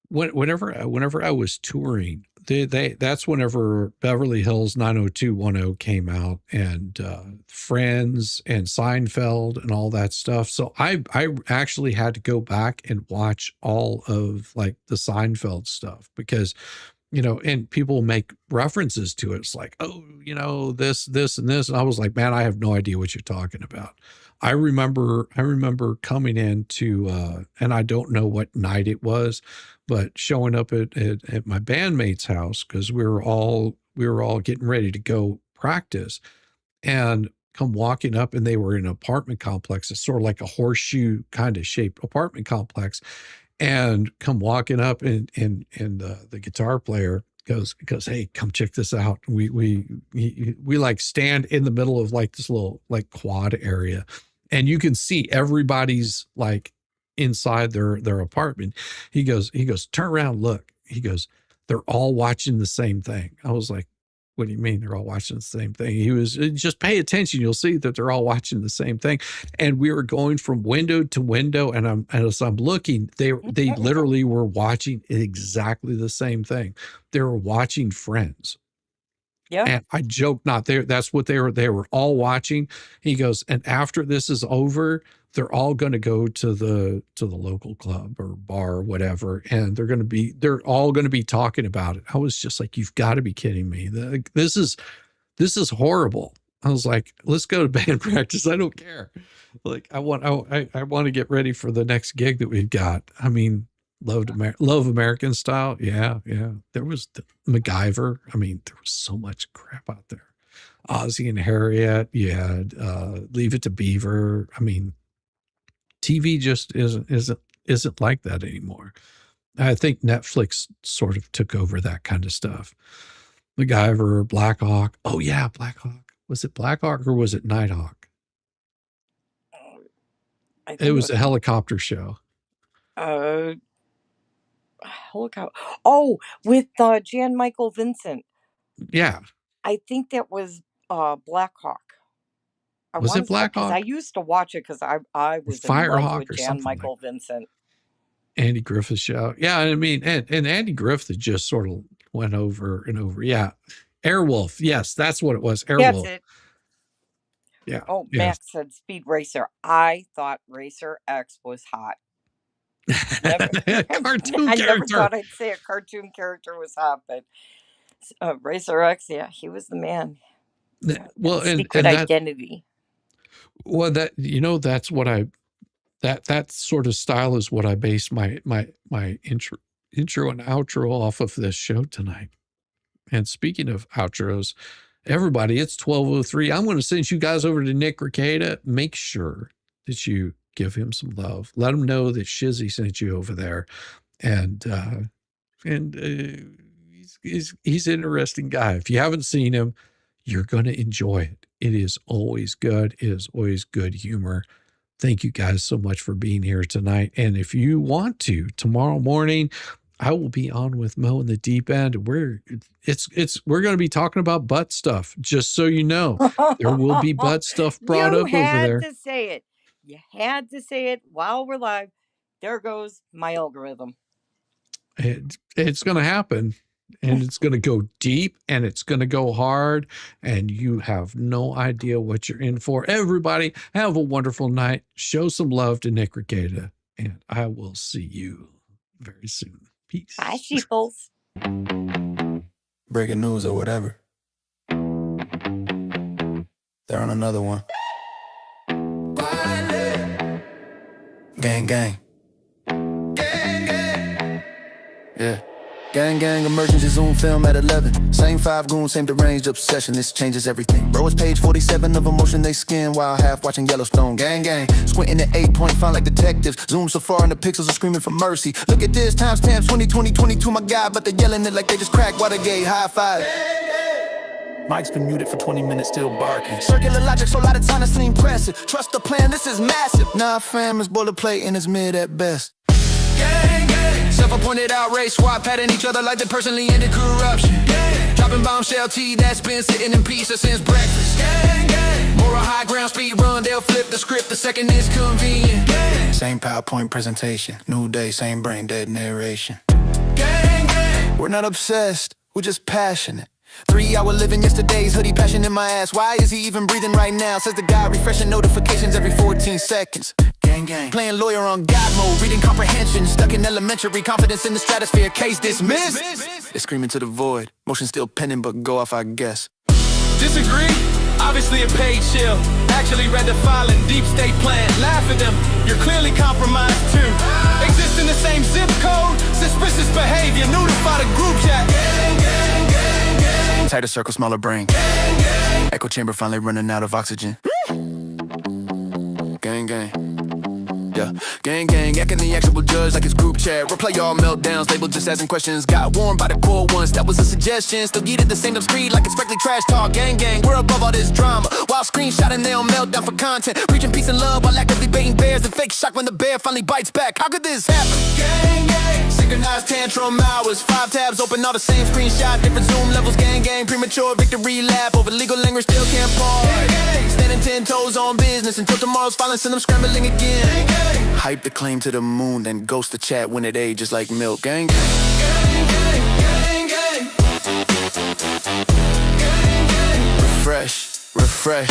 whenever I was touring, that's whenever Beverly Hills 90210 came out, and Friends and Seinfeld and all that stuff. So I actually had to go back and watch all of like the Seinfeld stuff because, you know, and people make references to it. It's like, oh, you know, this and this. And I was like, man, I have no idea what you're talking about. I remember coming into, and I don't know what night it was, but showing up at my bandmate's house because we were all getting ready to go practice, and come walking up, and they were in an apartment complex. It's sort of like a horseshoe kind of shaped apartment complex, and come walking up, and the guitar player goes, hey, come check this out. We like stand in the middle of like this little like quad area, and you can see everybody's like inside their apartment. He goes, turn around, look. He goes, they're all watching the same thing. I was like, what do you mean they're all watching the same thing? He was, just pay attention. You'll see that they're all watching the same thing. And we were going from window to window, and as I'm looking, they literally were watching exactly the same thing. They were watching Friends. Yeah. And I joke not, that's what they were all watching. He goes, and after this is over, they're all going to go to the local club or bar or whatever, and they're all going to be talking about it. I was just like, you've got to be kidding me. This is horrible. I was like, let's go to band practice. I don't care. Like, I want to get ready for the next gig that we've got. I mean, Love American Style. Yeah. There was MacGyver. I mean, there was so much crap out there. Ozzy and Harriet. You had Leave It to Beaver. I mean, TV just isn't like that anymore. I think Netflix sort of took over that kind of stuff. MacGyver, Black Hawk. Oh yeah, Black Hawk. Was it Black Hawk or was it Nighthawk? It was a helicopter show. Helicopter. Oh, with Jan Michael Vincent. Yeah. I think that was Black Hawk. Was it Black Hawk? I used to watch it because I was Firehawk in love with or Jan something Michael Vincent. Andy Griffith Show. Yeah, I mean, and Andy Griffith just sort of went over and over. Yeah. Airwolf. Yes, that's what it was. Airwolf. That's it. Yeah. Oh, yes. Max said Speed Racer. I thought Racer X was hot. Cartoon I character. never thought I'd say a cartoon character was hot, but Racer X, yeah, he was the man. Well, Secret Identity. Well, that's what that sort of style is what I base my intro and outro off of this show tonight. And speaking of outros, everybody, it's 12:03. I'm going to send you guys over to Nick Rekieta. Make sure that you give him some love. Let him know that Shizzy sent you over there. And he's an interesting guy. If you haven't seen him, you're going to enjoy it. It is always good. It is always good humor. Thank you guys so much for being here tonight. And if you want to, tomorrow morning, I will be on with Mo in the Deep End. We're going to be talking about butt stuff. Just so you know, there will be butt stuff brought up over there. You had to say it. You had to say it while we're live. There goes my algorithm. It's going to happen, and it's going to go deep, and it's going to go hard, and you have no idea what you're in for. Everybody, have a wonderful night. Show some love to Nick Rekieta, and I will see you very soon. Peace. Bye, sheeples. Breaking news or whatever. They're on another one. Gang, gang. Yeah. Gang, gang, emergency Zoom film at 11. Same 5 goons, same deranged obsession. This changes everything. Bro, it's page 47 of emotion they skin while half watching Yellowstone. Gang, gang. Squinting at 8-point font like detectives. Zoom so far and the pixels are screaming for mercy. Look at this, timestamp 2022, my God. But they're yelling it like they just cracked Watergate. High five. Mike's been muted for 20 minutes, still barking. Circular logic, so a lot of time to seem impressive. Trust the plan, this is massive. Nah, fam, it's boilerplate and it's mid at best. Gang, gang. Self-appointed outrage, swap patting each other like they personally ended corruption. Gang. Dropping bombshell tea that's been sitting in pizza since breakfast. Gang, gang. Moral high ground speed run, they'll flip the script the second it's convenient. Gang. Same PowerPoint presentation, new day, same brain dead narration. Gang, gang. We're not obsessed, we're just passionate. 3-hour living yesterday's hoodie, passion in my ass. Why is he even breathing right now? Says the guy refreshing notifications every 14 seconds. Gang, gang. Playing lawyer on God mode, reading comprehension. Stuck in elementary, confidence in the stratosphere. Case dismissed. They're screaming to the void. Motion still pending, but go off, I guess. Disagree? Obviously a paid shill. Actually read the filing, deep state plan. Laugh at them, you're clearly compromised too. Exist in the same zip code, suspicious behavior. Notify the group chat. Gang, gang, gang, gang. Tighter circle, smaller brain. Gang, gang. Echo chamber finally running out of oxygen. Gang, gang. Yeah. Gang, gang, acting the actual judge like it's group chat. Replay all meltdowns, labeled just asking questions. Got warned by the core ones, that was a suggestion. Still get it the same dumb screed like it's strictly trash talk. Gang, gang, we're above all this drama. While screenshotting, they on meltdown for content. Preaching peace and love while actively baiting bears. And fake shock when the bear finally bites back. How could this happen? Gang, gang. Synchronized tantrum hours. 5 tabs open, all the same screenshot. Different zoom levels, gang, gang. Premature victory lap over legal language, still can't pause. Gang, gang. Standing 10 toes on business until tomorrow's filing, send them scrambling again. Gang, gang. Hype the claim to the moon, then ghost the chat when it ages like milk. Gang, gang. Gang, gang, gang, gang. Gang, gang. Refresh, refresh.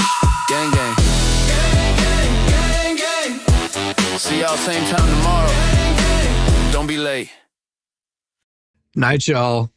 Gang, gang. Gang, gang, gang, gang. See y'all same time tomorrow. Don't be late. Night, y'all.